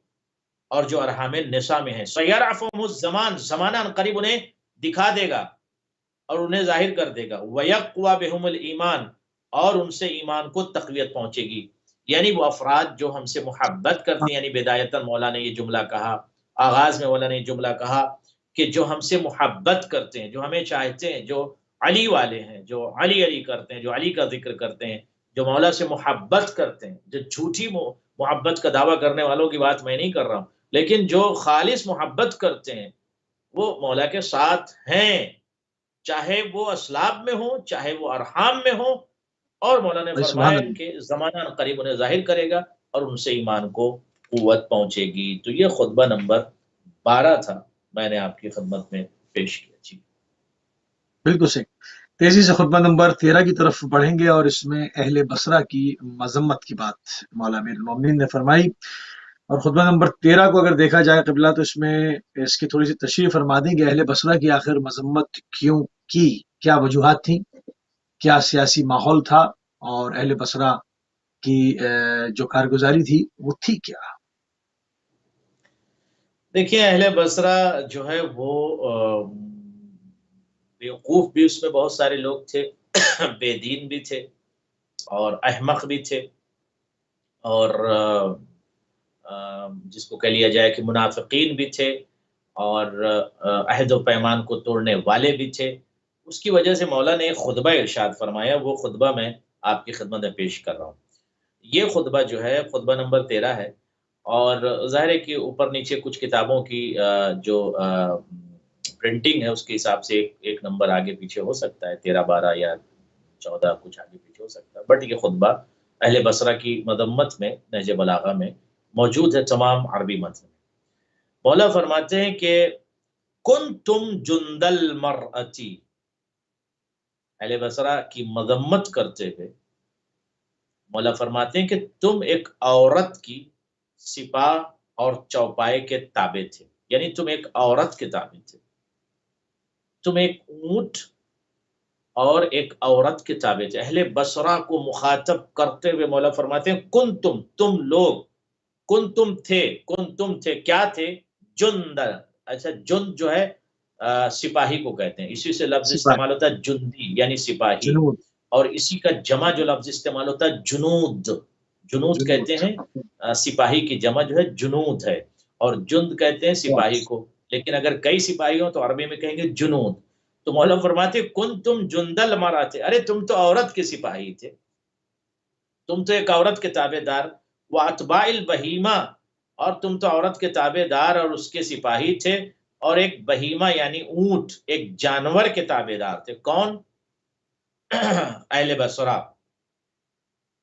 اور جو ارحام النساء میں ہیں. سیعرفہم الزمان، زمانہ ان قریب انہیں دکھا دے گا اور انہیں ظاہر کر دے گا. وَيَقْوَى بِهُمُ الْإِيمَانِ، اور ان سے ایمان کو تقویت پہنچے گی. یعنی وہ افراد جو ہم سے محبت کرتے ہیں، یعنی بدایتاً مولا نے یہ جملہ کہا، آغاز میں مولا نے یہ جملہ کہا کہ جو ہم سے محبت کرتے ہیں، جو ہمیں چاہتے ہیں، جو علی والے ہیں، جو علی علی کرتے ہیں، جو علی کا ذکر کرتے ہیں، جو مولا سے محبت کرتے ہیں. جو جھوٹی محبت کا دعویٰ کرنے والوں کی بات میں نہیں کر رہا ہوں، لیکن جو خالص محبت کرتے ہیں وہ مولا کے ساتھ ہیں، چاہے وہ اسلاب میں ہوں، چاہے وہ ارحام میں ہوں. اور مولا نے فرمایا کہ زمانہ قریب انہیں ظاہر کرے گا اور ان سے ایمان کو قوت پہنچے گی. تو یہ خطبہ نمبر 12 تھا، میں نے آپ کی خدمت میں پیش کیا. جی بالکل صحیح. تیزی سے خطبہ نمبر 13 کی طرف بڑھیں گے، اور اس میں اہل بصرہ کی مذمت کی بات مولا امیر المومنین نے فرمائی. اور خطبہ نمبر 13 کو اگر دیکھا جائے قبلہ، تو اس میں اس کی تھوڑی سی تشریح فرما دیں گے. اہل بصرہ کی آخر مذمت کیوں کی، کیا وجوہات تھیں، کیا سیاسی ماحول تھا، اور اہل بصرہ کی جو کارگزاری تھی وہ تھی کیا؟ دیکھیں، اہل بصرہ جو ہے وہ بیوقوف بھی اس میں بہت سارے لوگ تھے، بے دین بھی تھے، اور احمق بھی تھے، اور جس کو کہہ لیا جائے کہ منافقین بھی تھے، اور عہد و پیمان کو توڑنے والے بھی تھے. اس کی وجہ سے مولا نے ایک خطبہ ارشاد فرمایا، وہ خطبہ میں آپ کی خدمت میں پیش کر رہا ہوں. یہ خطبہ جو ہے خطبہ نمبر 13 ہے، اور ظاہر ہے کہ اوپر نیچے کچھ کتابوں کی جو پرنٹنگ ہے اس کے حساب سے ایک نمبر آگے پیچھے ہو سکتا ہے، 13 12 یا 14 کچھ آگے پیچھے ہو سکتا ہے، بٹ یہ خطبہ اہل بصرہ کی مذمت میں نہج بلاغہ میں موجود ہے تمام عربی متن میں۔ مولا فرماتے ہیں کہ کنتم جند المرأتی، اہل بصرہ کی مذمت کرتے ہوئے مولا فرماتے ہیں کہ تم ایک عورت کی سپاہ اور چوپائے کے تابع تھے، یعنی تم ایک عورت کے تابع تھے، تم ایک اونٹ اور ایک عورت کے تابع تھے۔ اہل بصرہ کو مخاطب کرتے ہوئے مولا فرماتے ہیں کنتم، تم لوگ، کنتم تھے، کیا تھے؟ جند، اچھا جند جو ہے سپاہی کو کہتے ہیں، اسی سے لفظ استعمال ہوتا ہے جندی یعنی سپاہی، جنود اور اسی کا جمع جو لفظ استعمال ہوتا ہے جنود، جنود کہتے ہیں سپاہی کی جمع جو ہے جنود ہے، اور جند کہتے ہیں سپاہی کو، لیکن اگر کئی سپاہی ہوں تو عربی میں کہیں گے جنود۔ تو مولا فرماتے کن تم جندل مراتے، ارے تم تو عورت کے سپاہی تھے، تم تو ایک عورت کے تابع دار، واتباع البہیمہ، اور تم تو عورت کے تابع دار اور اس کے سپاہی تھے، اور ایک بہیمہ یعنی اونٹ، ایک جانور کے تابع دار تھے، کون؟ اہل بصرہ۔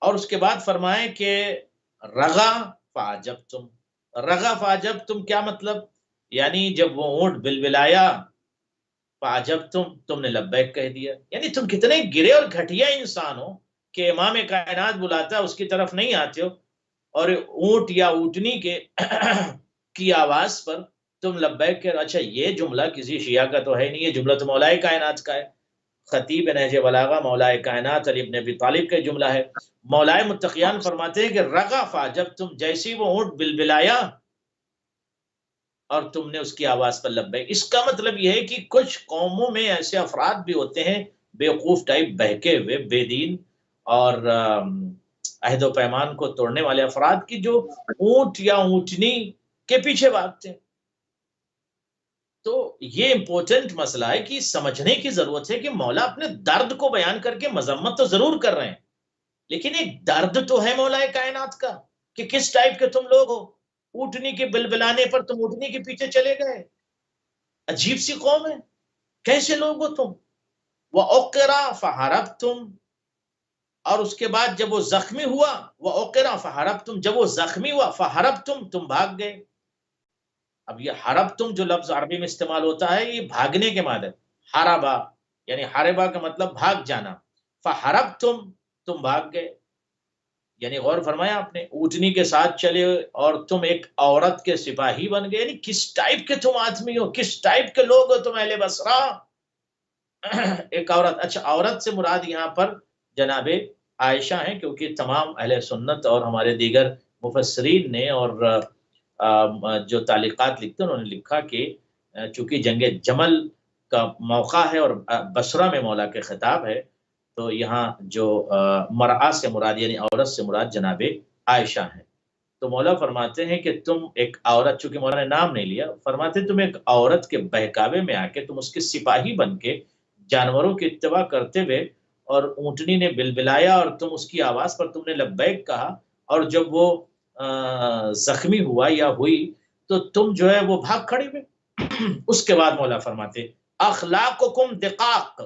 اور اس کے بعد فرمائیں کہ رغا فعجبتم، رغا فعجبتم کیا مطلب؟ یعنی جب وہ اونٹ بلبلایا فعجبتم، تم نے لبیک کہہ دیا، یعنی تم کتنے گرے اور گھٹیا انسان ہو کہ امام کائنات بلاتا ہے اس کی طرف نہیں آتے ہو، اور اونٹ یا اونٹنی کے کی آواز پر تم لبیک کہہ رہے۔ اچھا یہ جملہ کسی شیعہ کا تو ہے نہیں، یہ جملہ تو مولائے کائنات کا ہے، خطیب نہج بلاغہ مولائے کائنات علی بن ابی طالب کا جملہ ہے۔ مولائے متقیان فرماتے ہیں کہ رغا فعجبتم، جیسی وہ اونٹ بلبلایا اور تم نے اس کی آواز پر لبیک۔ اس کا مطلب یہ ہے کہ کچھ قوموں میں ایسے افراد بھی ہوتے ہیں بیوقوف ٹائپ، بہکے ہوئے، بے دین اور عہد و پیمان کو توڑنے والے افراد کی جو اونٹ یا اونٹنی کے پیچھے بھاگتے ہیں۔ تو یہ امپورٹنٹ مسئلہ ہے کہ سمجھنے کی ضرورت ہے کہ مولا اپنے درد کو بیان کر کے مذمت تو ضرور کر رہے ہیں، لیکن ایک درد تو ہے مولا کائنات کا کہ کس ٹائپ کے تم لوگ ہو، اونٹنی کے بلبلانے پر تم اونٹنی کے پیچھے چلے گئے، عجیب سی قوم ہے، کیسے لوگ ہو تم؟ وَأُقِرَ فَحَرَبْتُمْ، اور اس کے بعد جب وہ زخمی ہوا، وَأُقِرَ فَحَرَبْتُمْ، جب وہ زخمی ہوا فَحَرَبْتُمْ، تم بھاگ گئے۔ اب یہ حربتم جو لفظ عربی میں استعمال ہوتا ہے یہ بھاگنے کے معنی، حربا یعنی حربا کا مطلب بھاگ جانا، فحربتم، تم بھاگ گئے، یعنی غور فرمایا آپ نے، اونٹنی کے ساتھ چلے اور تم ایک عورت کے سپاہی بن گئے، یعنی کس ٹائپ کے تم آدمی ہو، کس ٹائپ کے لوگ ہو تم اہل بصرہ، ایک عورت۔ اچھا عورت سے مراد یہاں پر جناب عائشہ ہیں، کیونکہ تمام اہل سنت اور ہمارے دیگر مفسرین نے اور جو تعلیقات لکھتے ہیں انہوں نے لکھا کہ چونکہ جنگ جمل کا موقع ہے اور بصرہ میں مولا کے خطاب ہے، تو یہاں جو مرآ سے مراد یعنی عورت سے مراد جناب عائشہ ہیں۔ تو مولا فرماتے ہیں کہ تم ایک عورت، چونکہ مولا نے نام نہیں لیا، فرماتے تم ایک عورت کے بہکاوے میں آ کے تم اس کے سپاہی بن کے جانوروں کی اتباع کرتے ہوئے، اور اونٹنی نے بلبلایا اور تم اس کی آواز پر تم نے لبیک کہا، اور جب وہ زخمی ہوا یا ہوئی تو تم جو ہے وہ بھاگ کھڑے ہوئے۔ اس کے بعد مولا فرماتے اخلاقکم دقاق،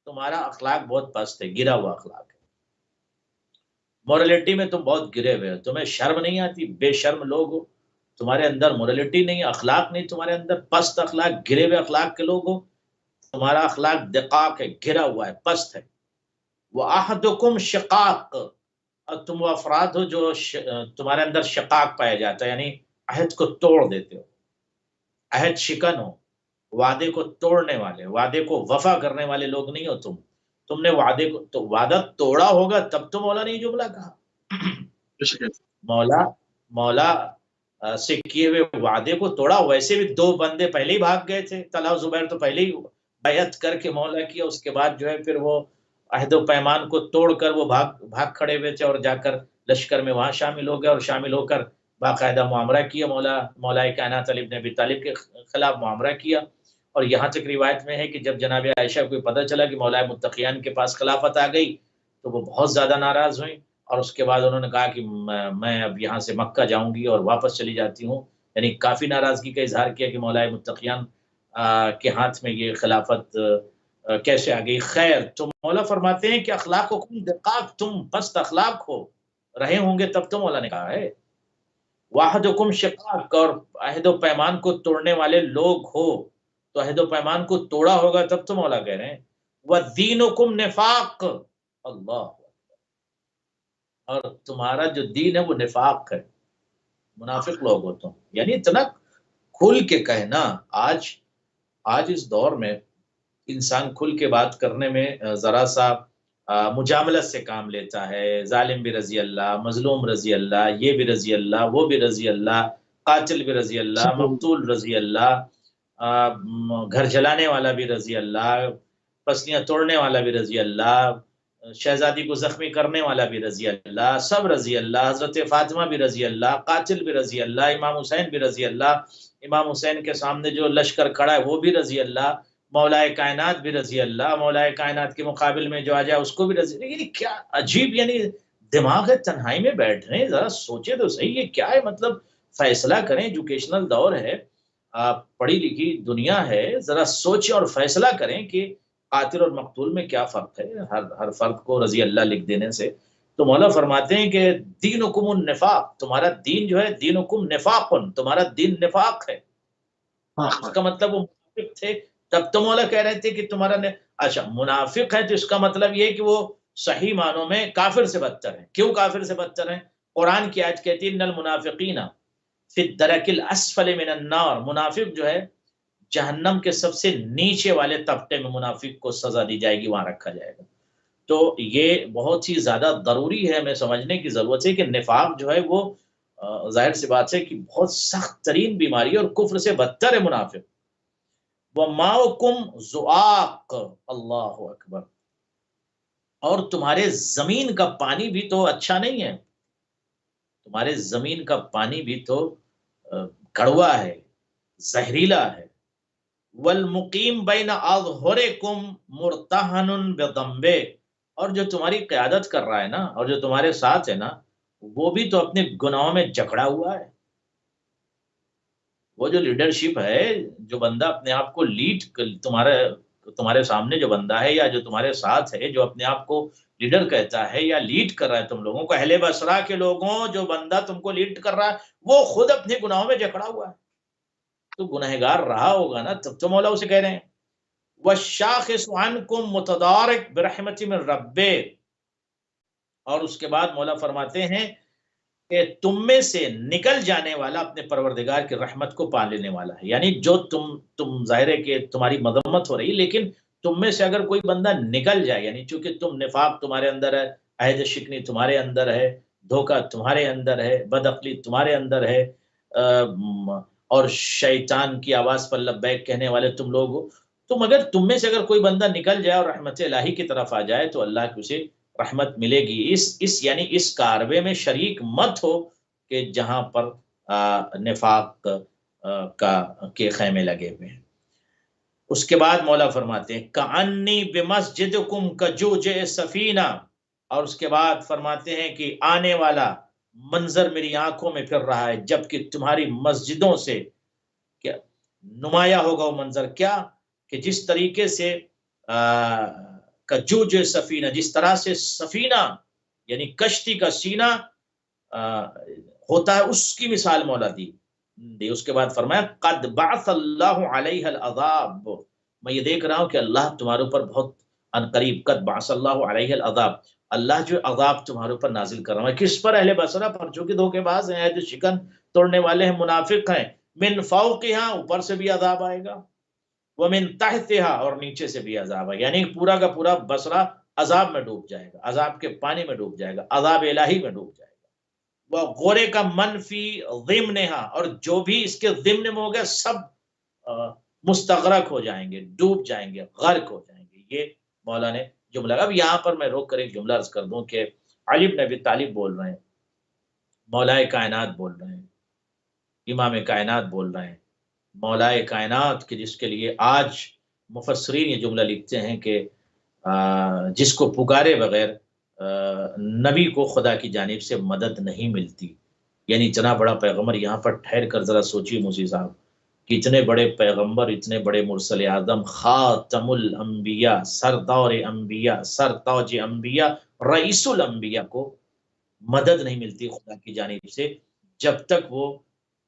تمہارا اخلاق بہت پست ہے، گرا ہوا اخلاق ہے، مورالٹی میں تم بہت گرے ہوئے ہو، تمہیں شرم نہیں آتی، بے شرم لوگ ہو، تمہارے اندر مورالٹی نہیں، اخلاق نہیں تمہارے اندر، پست اخلاق، گرے ہوئے اخلاق کے لوگ ہو، تمہارا اخلاق دقاق ہے، گرا ہوا ہے، پست ہے۔ وَأَحَدُكُمْ شِقَاق، اور تم وہ افراد ہو جو تمہارے اندر شقاق پایا جاتا ہے، یعنی عہد کو توڑ دیتے ہو، عہد شکن ہو، وعدے کو توڑنے والے، وعدے کو وفا کرنے والے لوگ نہیں ہو تم نے وعدے کو تو وعدہ توڑا ہوگا تب تو مولا نے یہ جملہ کہا، مولا سے کیے ہوئے وعدے کو توڑا، ویسے بھی دو بندے پہلے ہی بھاگ گئے تھے، طلحہ و زبیر تو پہلے ہی بیعت کر کے مولا کیا، اس کے بعد جو ہے پھر وہ عہد و پیمان کو توڑ کر وہ بھاگ کھڑے ہوئے تھے، اور جا کر لشکر میں وہاں شامل ہو گئے، اور شامل ہو کر باقاعدہ معاملہ کیا، مولائے کائنات علی بن ابی طالب کے خلاف معاملہ کیا۔ اور یہاں تک روایت میں ہے کہ جب جناب عائشہ کو پتہ چلا کہ مولائے متقیان کے پاس خلافت آ گئی تو وہ بہت زیادہ ناراض ہوئیں، اور اس کے بعد انہوں نے کہا کہ میں اب یہاں سے مکہ جاؤں گی اور واپس چلی جاتی ہوں، یعنی کافی ناراضگی کا اظہار کیا کہ مولائے متقیان کے ہاتھ میں یہ خلافت کیسے آ گئی؟ خیر، تو مولا فرماتے ہیں کہ اخلاقکم دقاق، تم پست اخلاق ہو رہے ہوں گے تب تو مولا نے کہا ہے، واحدکم شقاق، اور عہد و پیمان کو توڑنے والے لوگ ہو، تو عہد و پیمان کو توڑا ہوگا تب تو مولا کہہ رہے ہیں، وَدِینُکم نفاق، اللہ، اور تمہارا جو دین ہے وہ نفاق ہے، منافق لوگ ہو تم. یعنی اتنا کھل کے کہنا. آج اس دور میں انسان کھل کے بات کرنے میں ذرا سا مجاملت سے کام لیتا ہے. ظالم بھی رضی اللہ، مظلوم رضی اللہ، یہ بھی رضی اللہ، وہ بھی رضی اللہ، قاتل بھی رضی اللہ، مقتول رضی اللہ، گھر جلانے والا بھی رضی اللہ، پسلیاں توڑنے والا بھی رضی اللہ، شہزادی کو زخمی کرنے والا بھی رضی اللہ، سب رضی اللہ، حضرت فاطمہ بھی رضی اللہ، قاتل بھی رضی اللہ، امام حسین بھی رضی اللہ، امام حسین کے سامنے جو لشکر کھڑا ہے وہ بھی رضی اللہ، مولا کائنات بھی رضی اللہ، مولا کائنات کے مقابل میں جو آ جائے اس کو بھی رضی اللہ. یعنی کیا عجیب، یعنی دماغ ہے تنہائی میں بیٹھ رہے ہیں، ذرا سوچے تو صحیح یہ کیا ہے. مطلب فیصلہ کریں، ایجوکیشنل دور ہے، پڑھی لکھی دنیا ہے، ذرا سوچیں اور فیصلہ کریں کہ قاتل اور مقتول میں کیا فرق ہے. ہر فرد کو رضی اللہ لکھ دینے سے. تو مولا فرماتے ہیں کہ دینکم النفاق، تمہارا دین جو ہے، دینکم نفاق، تمہارا دین نفاق ہے. اس کا مطلب وہ منافق تھے تب تو مولا کہہ رہے تھے کہ تمہارا اچھا منافق ہے، تو اس کا مطلب یہ کہ وہ صحیح معنوں میں کافر سے بدتر ہیں. کیوں کافر سے بدتر ہیں؟ قرآن کی آیت کہتی ہے ان المنافقین فی الدرک الاسفل من النار، منافق جو ہے جہنم کے سب سے نیچے والے طبقے میں منافق کو سزا دی جائے گی، وہاں رکھا جائے گا. تو یہ بہت ہی زیادہ ضروری ہے، ہمیں سمجھنے کی ضرورت ہے کہ نفاق جو ہے وہ ظاہر سی بات ہے کہ بہت سخت ترین بیماری ہے اور کفر سے بدتر ہے منافق. وَمَاؤُكُمْ زُعَاقٌ، اللہ اکبر، اور تمہارے زمین کا پانی بھی تو اچھا نہیں ہے، تمہارے زمین کا پانی بھی تو کڑوا ہے، زہریلا ہے. والمقیم بین اظہرکم مرتہن بذنب، اور جو تمہاری قیادت کر رہا ہے نا، اور جو تمہارے ساتھ ہے نا، وہ بھی تو اپنے گناہوں میں جکڑا ہوا ہے. وہ جو لیڈرشپ ہے، جو بندہ اپنے آپ کو لیڈ، تمہارے سامنے جو بندہ ہے یا جو تمہارے ساتھ ہے، جو اپنے آپ کو لیڈر کہتا ہے یا لیڈ کر رہا ہے تم لوگوں کو، اہل بصرہ کے لوگوں، جو بندہ تم کو لیڈ کر رہا ہے وہ خود اپنے گناہوں میں جکڑا ہوا ہے، تو گنہگار رہا ہوگا نا، تب تو مولا اسے کہہ رہے ہیں. وَالشَّاخِصُ عَنْكُمْ مُتَضَارِكْ بِرَحْمَةٍ مِّن رَبِّكَ، اور اس کے بعد مولا فرماتے ہیں کہ تم میں سے نکل جانے والا اپنے پروردگار کی رحمت کو پا لینے والا ہے. یعنی جو تم ظاہر ہے کہ تمہاری مذمت ہو رہی، لیکن تم میں سے اگر کوئی بندہ نکل جائے، یعنی چونکہ تم نفاق تمہارے اندر ہے، عہد شکنی تمہارے اندر ہے، دھوکہ تمہارے اندر ہے، بدعقلی تمہارے اندر ہے، اور شیطان کی آواز پر لبیک کہنے والے تم لوگ ہو، مگر تم میں سے اگر کوئی بندہ نکل جائے اور رحمت الہی کی طرف آ جائے تو اللہ کی اسے رحمت ملے گی. یعنی اس کاروے میں شریک مت ہو کہ جہاں پر نفاق کے خیمے لگے ہوئے ہیں. اس کے بعد مولا فرماتے ہیں کَأَنِّي بِمَسْجِدِكُمْ كَجُوجِ سَفِینَہ، اور اس کے بعد فرماتے ہیں کہ آنے والا منظر میری آنکھوں میں پھر رہا ہے، جبکہ تمہاری مسجدوں سے کیا نمایاں ہوگا وہ منظر. کیا کہ جس طریقے سے کجوج سفینہ، جس طرح سے سفینہ یعنی کشتی کا سینہ ہوتا ہے، اس کی مثال مولا دی. اس کے بعد فرمایا قد بعث اللہ علیہ العذاب، میں یہ دیکھ رہا ہوں کہ اللہ تمہارے اوپر بہت عنقریب، قد بعث اللہ علیہ العذاب، اللہ جو عذاب تمہارے اوپر نازل کر رہا ہے. کس پر؟ اہل بصرہ پر، جو کہ دھوکے باز ہیں، جو شکن توڑنے والے ہیں، منافق ہیں. من فوقہا، اوپر سے بھی عذاب آئے گا، ومن تحتہا، اور نیچے سے بھی عذاب آئے گا. یعنی پورا کا پورا بصرہ عذاب میں ڈوب جائے گا، عذاب کے پانی میں ڈوب جائے گا، عذاب الہی میں ڈوب جائے گا. وہ غورے کا منفی ضمنہا، اور جو بھی اس کے ضمن میں ہو گیا سب مستغرق ہو جائیں گے، ڈوب جائیں گے، غرق ہو جائیں گے. یہ مولا نے جملہ. اب یہاں پر میں روک کر ایک جملہ عرض کر دوں کہ علی بن ابی طالب بول رہے ہیں، مولا کائنات بول رہے ہیں، امام کائنات بول رہے ہیں، مولا کائنات کے جس کے لیے آج مفسرین یہ جملہ لکھتے ہیں کہ جس کو پکارے بغیر نبی کو خدا کی جانب سے مدد نہیں ملتی. یعنی اتنا بڑا پیغمبر، یہاں پر ٹھہر کر ذرا سوچیے موسی صاحب، کہ اتنے بڑے پیغمبر، اتنے بڑے مرسل اعظم، خاتم الانبیاء، سردار انبیاء، سرتاج انبیاء، رئیس الانبیاء کو مدد نہیں ملتی خدا کی جانب سے جب تک وہ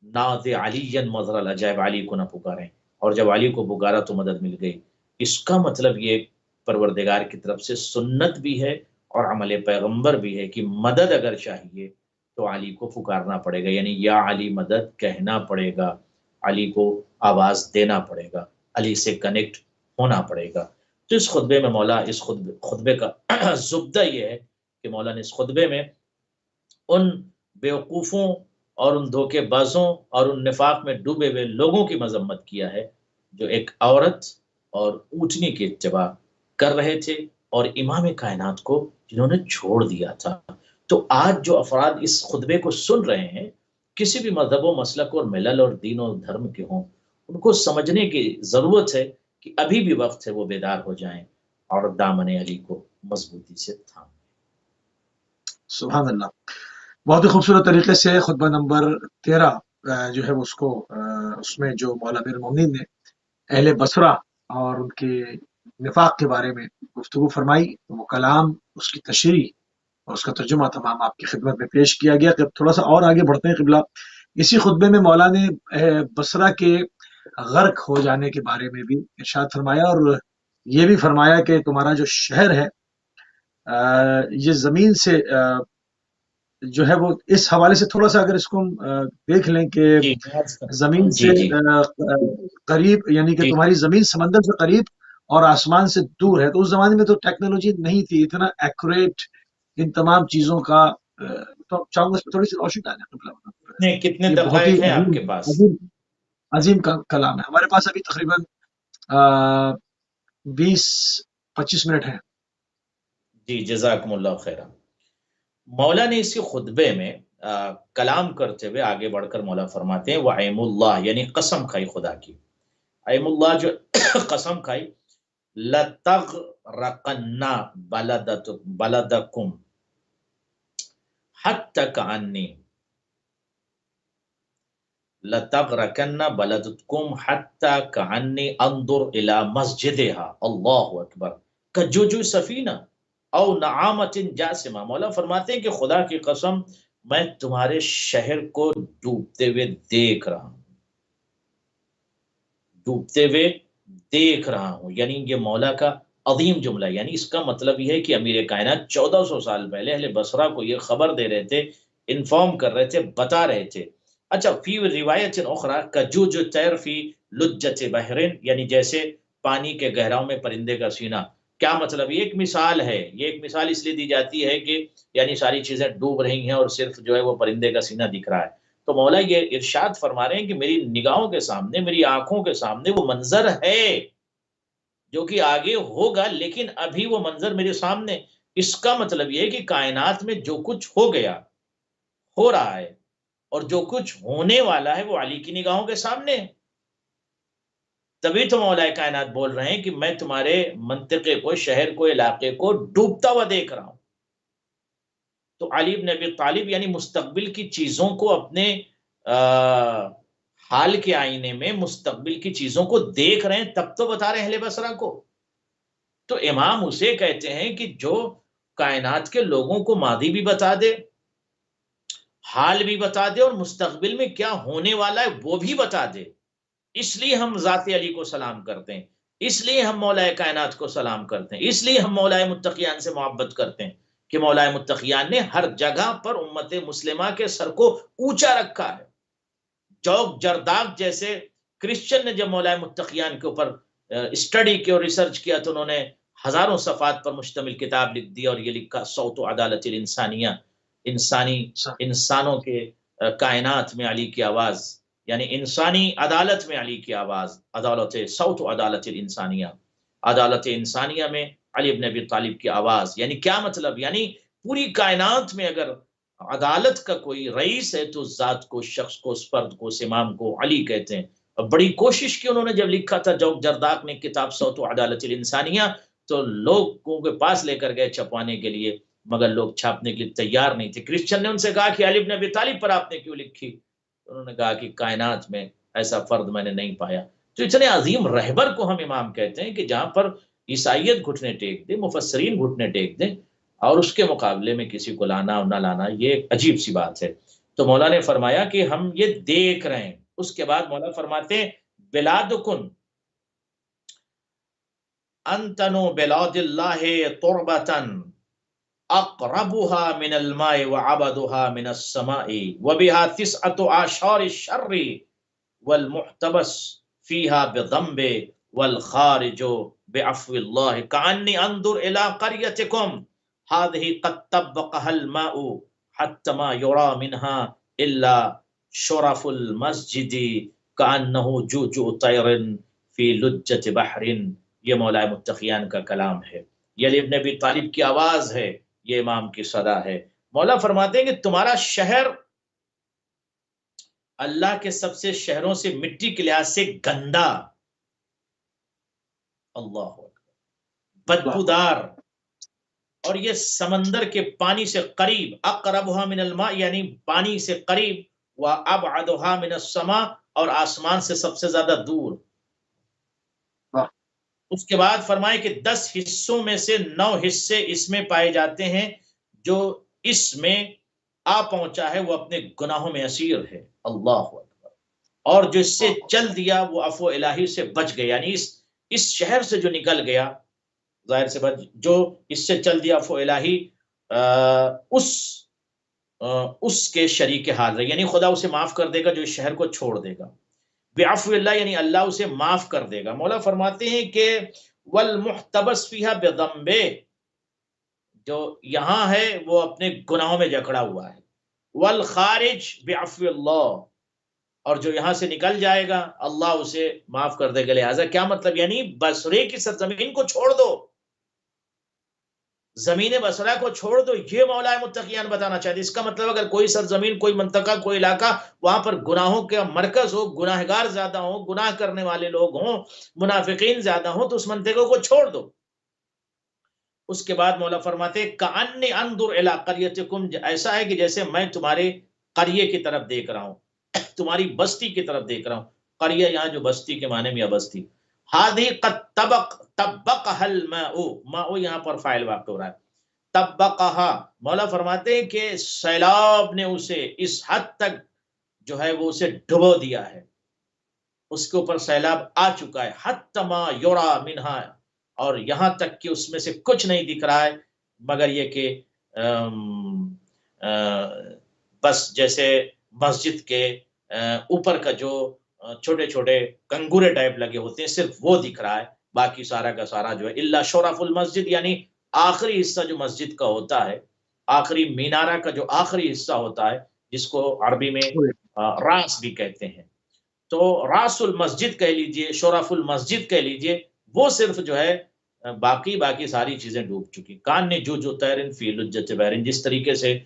ناد علی مظہر العجائب علی کو نہ پکاریں، اور جب علی کو پکارا تو مدد مل گئی۔ اس کا مطلب یہ پروردگار کی طرف سے سنت بھی ہے اور عمل پیغمبر بھی ہے کہ مدد اگر چاہیے تو علی کو پکارنا پڑے گا، یعنی یا علی مدد کہنا پڑے گا، علی کو آواز دینا پڑے گا، علی سے کنیکٹ ہونا پڑے گا۔ تو اس خطبے میں مولا، اس خطبے کا زبدہ یہ ہے کہ مولا نے اس خطبے میں ان بیوقوفوں اور ان دھوکے بازوں اور ان نفاق میں ڈوبے ہوئے لوگوں کی مذمت کیا ہے جو ایک عورت اور اونٹنی کی اتباع کر رہے تھے، اور امام کائنات کو جنہوں نے چھوڑ دیا تھا۔ تو آج جو افراد اس خطبے کو سن رہے ہیں، کسی بھی مذہب و مسلک اور ملل اور دین و دھرم کے ہوں، ان کو سمجھنے کی ضرورت ہے کہ ابھی بھی وقت ہے وہ بیدار ہو جائیں اور دامن علی کو مضبوطی سے تھام۔ سبحان اللہ، بہت ہی خوبصورت طریقے سے خطبہ نمبر 13 جو ہے اس میں جو مولا امیر المومنین نے اہل بصرہ اور ان کے نفاق کے بارے میں گفتگو فرمائی، وہ کلام، اس کی تشریح اور اس کا ترجمہ تمام آپ کی خدمت میں پیش کیا گیا۔ تھوڑا سا اور آگے بڑھتے ہیں قبلہ، اسی خطبے میں مولا نے بصرہ کے غرق ہو جانے کے بارے میں بھی ارشاد فرمایا، اور یہ بھی فرمایا کہ تمہارا جو شہر ہے یہ زمین سے جو ہے وہ اس حوالے سے تھوڑا سا اگر اس کو ہم دیکھ لیں کہ زمین سے قریب، یعنی کہ تمہاری زمین سمندر سے قریب اور آسمان سے دور ہے۔ تو اس زمانے میں تو ٹیکنالوجی نہیں تھی اتنا ایکوریٹ ان تمام چیزوں کا۔ تو چاہوں گا اس پہ تھوڑی سی روشنی ڈالیں۔ کتنے دقائق ہیں آپ کے پاس؟ عظیم کلام ہے ہمارے پاس، ابھی تقریباً 20-25 منٹ ہیں۔ جی جزاکم اللہ خیرہ۔ مولا نے اسی خطبے میں کلام کرتے ہوئے آگے بڑھ کر مولا فرماتے ہیں وَعِمُ اللَّهِ، یعنی قسم کھائی خدا کی، عِمُ اللہ جو قسم کھائی، لَتَغْرَقَنَّ بَلَدَكُمْ حَتَّى كَأَنِّي لَتَغْرَقَنَّ بَلَدَكُمْ حَتَّى كَأَنِّي أَنظُرُ إِلَى مَسْجِدِهَا، اللہ اکبر، کَجُّوجُ سَفِینَہ او نعامت جاسمہ۔ مولا فرماتے ہیں کہ خدا کی قسم میں تمہارے شہر کو ڈوبتے ہوئے دیکھ رہا ہوں، ڈوبتے ہوئے دیکھ رہا ہوں، یعنی یہ مولا کا عظیم جملہ، یعنی اس کا مطلب یہ ہے کہ امیر کائنات 1400 سال پہلے اہل بصرہ کو یہ خبر دے رہے تھے، انفارم کر رہے تھے، بتا رہے تھے۔ اچھا، فی روایت اخرى کجوج الطیر فی لجۃ بحر، یعنی جیسے پانی کے گہراؤں میں پرندے کا سینہ۔ کیا مطلب؟ یہ ایک مثال ہے، یہ ایک مثال اس لیے دی جاتی ہے کہ یعنی ساری چیزیں ڈوب رہی ہیں اور صرف جو ہے وہ پرندے کا سینہ دکھ رہا ہے۔ تو مولا یہ ارشاد فرما رہے ہیں کہ میری نگاہوں کے سامنے، میری آنکھوں کے سامنے وہ منظر ہے جو کہ آگے ہوگا، لیکن ابھی وہ منظر میرے سامنے۔ اس کا مطلب یہ ہے کہ کائنات میں جو کچھ ہو گیا، ہو رہا ہے، اور جو کچھ ہونے والا ہے وہ علی کی نگاہوں کے سامنے ہے۔ تبھی تو مولا کائنات بول رہے ہیں کہ میں تمہارے منطقے کو، شہر کو، علاقے کو ڈوبتا ہوا دیکھ رہا ہوں۔ تو علی بن ابی طالب یعنی مستقبل کی چیزوں کو اپنے حال کے آئینے میں مستقبل کی چیزوں کو دیکھ رہے ہیں، تب تو بتا رہے ہیں اہل بصرہ کو۔ تو امام اسے کہتے ہیں کہ جو کائنات کے لوگوں کو ماضی بھی بتا دے، حال بھی بتا دے، اور مستقبل میں کیا ہونے والا ہے وہ بھی بتا دے۔ اس لیے ہم ذات علی کو سلام کرتے ہیں، اس لیے ہم مولا کائنات کو سلام کرتے ہیں، اس لیے ہم مولا متقیان سے محبت کرتے ہیں کہ مولا متقیان نے ہر جگہ پر امت مسلمہ کے سر کو اونچا رکھا ہے۔ جوگ جرداق جیسے کرسچن نے جب مولا متقیان کے اوپر اسٹڈی کی اور ریسرچ کیا تو انہوں نے ہزاروں صفحات پر مشتمل کتاب لکھ دی اور یہ لکھا صوت و عدالت الانسانیہ، انسانوں کے کائنات میں علی کی آواز، یعنی انسانی عدالت میں علی کی آواز، عدالت صوت و عدالت الانسانیہ، عدالت انسانیہ میں علی بن ابی طالب کی آواز۔ یعنی کیا مطلب؟ یعنی پوری کائنات میں اگر عدالت کا کوئی رئیس ہے تو ذات کو، شخص کو، اس فرد کو، اس امام کو علی کہتے ہیں۔ اور بڑی کوشش کی انہوں نے جب لکھا تھا جوگ جرداق نے کتاب صوت و عدالت الانسانیہ، تو لوگوں کے پاس لے کر گئے چھپوانے کے لیے، مگر لوگ چھاپنے کے لیے تیار نہیں تھے۔ کرسچن نے ان سے کہا کہ علی بن ابی طالب پر آپ نے کیوں لکھی؟ انہوں نے کہا کہ کائنات میں ایسا فرد میں نے نہیں پایا. تو اتنے عظیم رہبر کو ہم امام کہتے ہیں کہ جہاں پر عیسائیت گھٹنے ٹیک دے، مفسرین گھٹنے ٹیک دیں، اور اس کے مقابلے میں کسی کو لانا اور نہ لانا یہ ایک عجیب سی بات ہے. تو مولا نے فرمایا کہ ہم یہ دیکھ رہے ہیں. اس کے بعد مولا فرماتے ہیں بلادکن انتنو بلاد اللہ تربتن اقربها من الماء وعبدها من السماء وبها 9 اعشار الشر والمحتبس فيها بذنب والخارج بعفو الله كأني انظر الى قريتكم هذه قد طبقها الماء حتى ما يرى منها الا شرف المسجد كأنه جوجو طير في لجة بحر. یہ مولا متقیان کا کلام ہے، یہ علی ابن ابی طالب کی آواز ہے، یہ امام کی صدا ہے. مولا فرماتے ہیں کہ تمہارا شہر اللہ کے سب سے شہروں سے مٹی کے لحاظ سے گندا، اللہ اکبر، بدبودار، اور یہ سمندر کے پانی سے قریب، اقربها من الماء یعنی پانی سے قریب، وابعدها من السماء اور آسمان سے سب سے زیادہ دور. اس کے بعد فرمائے کہ 10 حصوں میں سے 9 حصے اس میں پائے جاتے ہیں، جو اس میں آ پہنچا ہے وہ اپنے گناہوں میں اسیر ہے. اللہ اکبر. اور جو اس سے چل دیا وہ عفو الہی سے بچ گیا، یعنی اس شہر سے جو نکل گیا، ظاہر سے بچ، جو اس سے چل دیا عفو الہی اس کے شریک حال رہے، یعنی خدا اسے معاف کر دے گا جو اس شہر کو چھوڑ دے گا. بعفو اللہ یعنی اللہ اسے معاف کر دے گا. مولا فرماتے ہیں کہ والمحتبس فیہا بذنب، جو یہاں ہے وہ اپنے گناہوں میں جکڑا ہوا ہے، والخارج بعفو اللہ، اور جو یہاں سے نکل جائے گا اللہ اسے معاف کر دے گا. لہٰذا کیا مطلب، یعنی بصرے کی سرزمین کو چھوڑ دو، زمین بصرہ کو چھوڑ دو، یہ مولا متقیان بتانا چاہتے. اس کا مطلب اگر کوئی سرزمین، کوئی منطقہ، کوئی علاقہ، وہاں پر گناہوں کا مرکز ہو، گناہگار زیادہ ہوں، گناہ کرنے والے لوگ ہوں، منافقین زیادہ ہوں، تو اس منطقے کو چھوڑ دو. اس کے بعد مولا فرماتے کأنی انظر الی قریتکم، ایسا ہے کہ جیسے میں تمہارے قریے کی طرف دیکھ رہا ہوں، تمہاری بستی کی طرف دیکھ رہا ہوں. قریہ یہاں جو بستی کے معنی میں یا بستی، ہادی قد طبقها الماء، ماء یہاں پر فاعل واقع ہو رہا ہے. طبقها، مولا فرماتے ہیں کہ سیلاب نے اسے اس حد تک جو ہے وہ اسے ڈبو دیا ہے، اس کے اوپر سیلاب آ چکا ہے. حتی ما یرا منہا، اور یہاں تک کہ اس میں سے کچھ نہیں دکھ رہا ہے مگر یہ کہ بس جیسے مسجد کے اوپر کا جو چھوٹے چھوٹے کنگورے ٹائپ لگے ہوتے ہیں صرف وہ دکھ رہا ہے، باقی سارا کا سارا جو ہے الا شرف المسجد، یعنی آخری حصہ جو مسجد کا ہوتا ہے، آخری مینارہ کا جو آخری حصہ ہوتا ہے، جس کو عربی میں راس بھی کہتے ہیں، تو راس المسجد کہہ لیجئے، شرف المسجد کہہ لیجئے، وہ صرف جو ہے، باقی ساری چیزیں ڈوب چکی. کان نے جو تیرن فی لجت بحرن، جس طریقے سے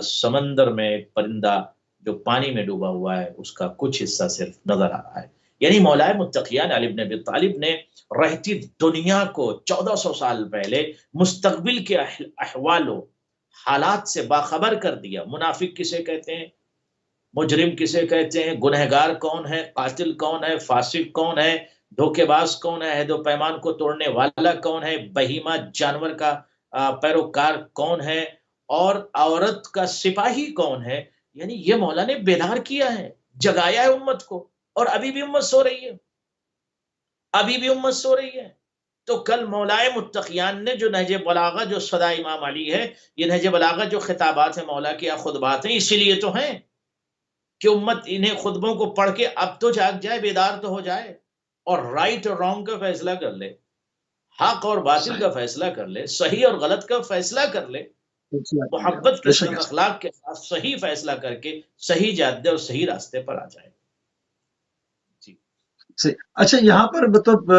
سمندر میں ایک پرندہ جو پانی میں ڈوبا ہوا ہے اس کا کچھ حصہ صرف نظر آ رہا ہے. یعنی مولا متقیان علی بن ابی طالب نے رہتی دنیا کو 1400 سال پہلے مستقبل کے احوال و حالات سے باخبر کر دیا. منافق کسے کہتے ہیں، مجرم کسے کہتے ہیں، گنہگار کون ہے، قاتل کون ہے، فاسق کون ہے، دھوکے باز کون ہے، عہد و پیمان کو توڑنے والا کون ہے، بہیمہ جانور کا پیروکار کون ہے، اور عورت کا سپاہی کون ہے. یعنی یہ مولا نے بیدار کیا ہے، جگایا ہے امت کو، اور ابھی بھی امت سو رہی ہے، ابھی بھی امت سو رہی ہے. تو کل مولائے متقیان نے جو نہج بلاغہ، جو صدا امام علی ہے، یہ نہج بلاغہ جو خطابات ہیں مولا کے یا خطبات ہیں، اسی لیے تو ہیں کہ امت انہیں خطبوں کو پڑھ کے اب تو جاگ جائے، بیدار تو ہو جائے، اور رائٹ اور رانگ کا فیصلہ کر لے، حق اور باطل کا فیصلہ کر لے، صحیح اور غلط کا فیصلہ کر لے، محبت کے ساتھ، اخلاق کے ساتھ صحیح فیصلہ کر کے صحیح جادے اور صحیح راستے پر آ جائے. جی اچھا، یہاں پر مطلب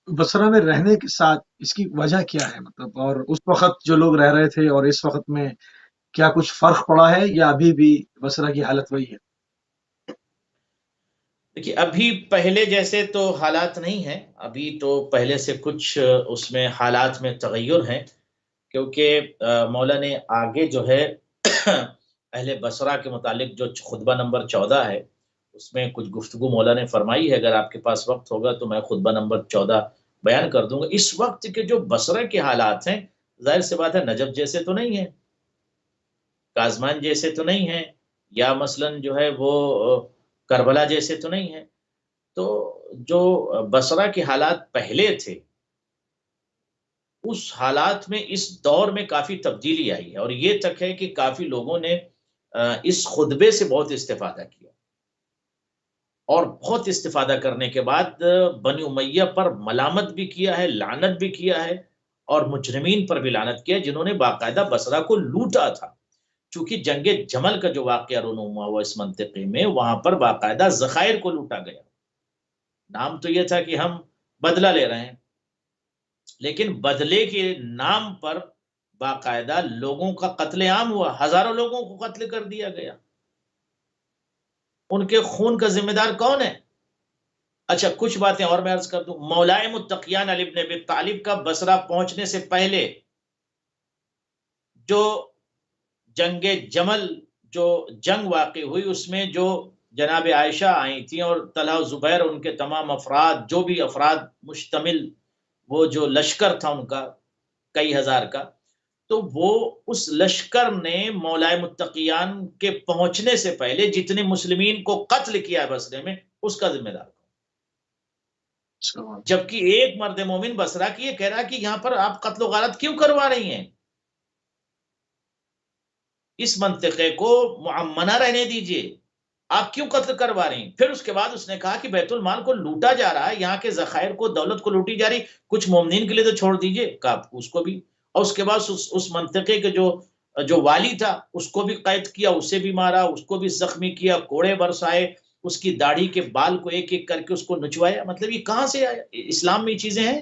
بصرہ میں رہنے کے ساتھ اس کی وجہ کیا ہے، مطلب، اور اس وقت جو لوگ رہ رہے تھے اور اس وقت میں کیا کچھ فرق پڑا ہے، یا ابھی بھی بصرہ کی حالت وہی ہے؟ دیکھیے ابھی پہلے جیسے تو حالات نہیں ہیں، ابھی تو پہلے سے کچھ اس میں حالات میں تغیر ہیں، کیونکہ مولا نے آگے جو ہے اہل بصرہ کے متعلق جو خطبہ نمبر 14 ہے اس میں کچھ گفتگو مولا نے فرمائی ہے، اگر آپ کے پاس وقت ہوگا تو میں خطبہ نمبر 14 بیان کر دوں گا۔ اس وقت کے جو بصرہ کے حالات ہیں، ظاہر سی بات ہے نجف جیسے تو نہیں ہیں، کازمان جیسے تو نہیں ہیں، یا مثلا جو ہے وہ کربلا جیسے تو نہیں ہیں۔ تو جو بصرہ کے حالات پہلے تھے، اس حالات میں اس دور میں کافی تبدیلی آئی ہے، اور یہ تک ہے کہ کافی لوگوں نے اس خطبے سے بہت استفادہ کیا، اور بہت استفادہ کرنے کے بعد بنی امیہ پر ملامت بھی کیا ہے، لعنت بھی کیا ہے، اور مجرمین پر بھی لعنت کیا ہے جنہوں نے باقاعدہ بصرہ کو لوٹا تھا۔ چونکہ جنگ جمل کا جو واقعہ رونما ہوا اس منطقے میں، وہاں پر باقاعدہ ذخائر کو لوٹا گیا۔ نام تو یہ تھا کہ ہم بدلہ لے رہے ہیں، لیکن بدلے کے نام پر باقاعدہ لوگوں کا قتل عام ہوا، ہزاروں لوگوں کو قتل کر دیا گیا۔ ان کے خون کا ذمہ دار کون ہے؟ اچھا، کچھ باتیں اور میں عرض کر دوں۔ مولائے متقیان علی بن ابی طالب کا بصرہ پہنچنے سے پہلے جو جنگ جمل جو جنگ واقع ہوئی، اس میں جو جناب عائشہ آئی تھیں اور طلحہ و زبیر، ان کے تمام افراد، جو بھی افراد مشتمل وہ جو لشکر تھا ان کا کئی ہزار کا، تو وہ اس لشکر نے مولائے متقیان کے پہنچنے سے پہلے جتنے مسلمین کو قتل کیا بصرے میں، اس کا ذمہ دار کون؟ جبکہ ایک مرد مومن بصرہ کی یہ کہہ رہا کہ یہاں پر آپ قتل و غارت کیوں کروا رہی ہیں؟ اس منطقے کو معمنہ رہنے دیجئے، آپ کیوں قتل کروا رہی ہیں؟ پھر اس کے بعد اس نے کہا کہ بیت المال کو لوٹا جا رہا ہے، یہاں کے ذخائر کو، دولت کو لوٹی جا رہی، کچھ مومنین کے لیے تو چھوڑ دیجئے، کہا اس کو بھی۔ اور اس کے بعد اس منطقے کے جو والی تھا اس کو بھی قید کیا، اسے بھی مارا، اس کو بھی زخمی کیا، کوڑے برسائے، اس کی داڑھی کے بال کو ایک ایک کر کے اس کو نچوایا۔ مطلب یہ کہاں سے آیا؟ اسلام میں یہ چیزیں ہیں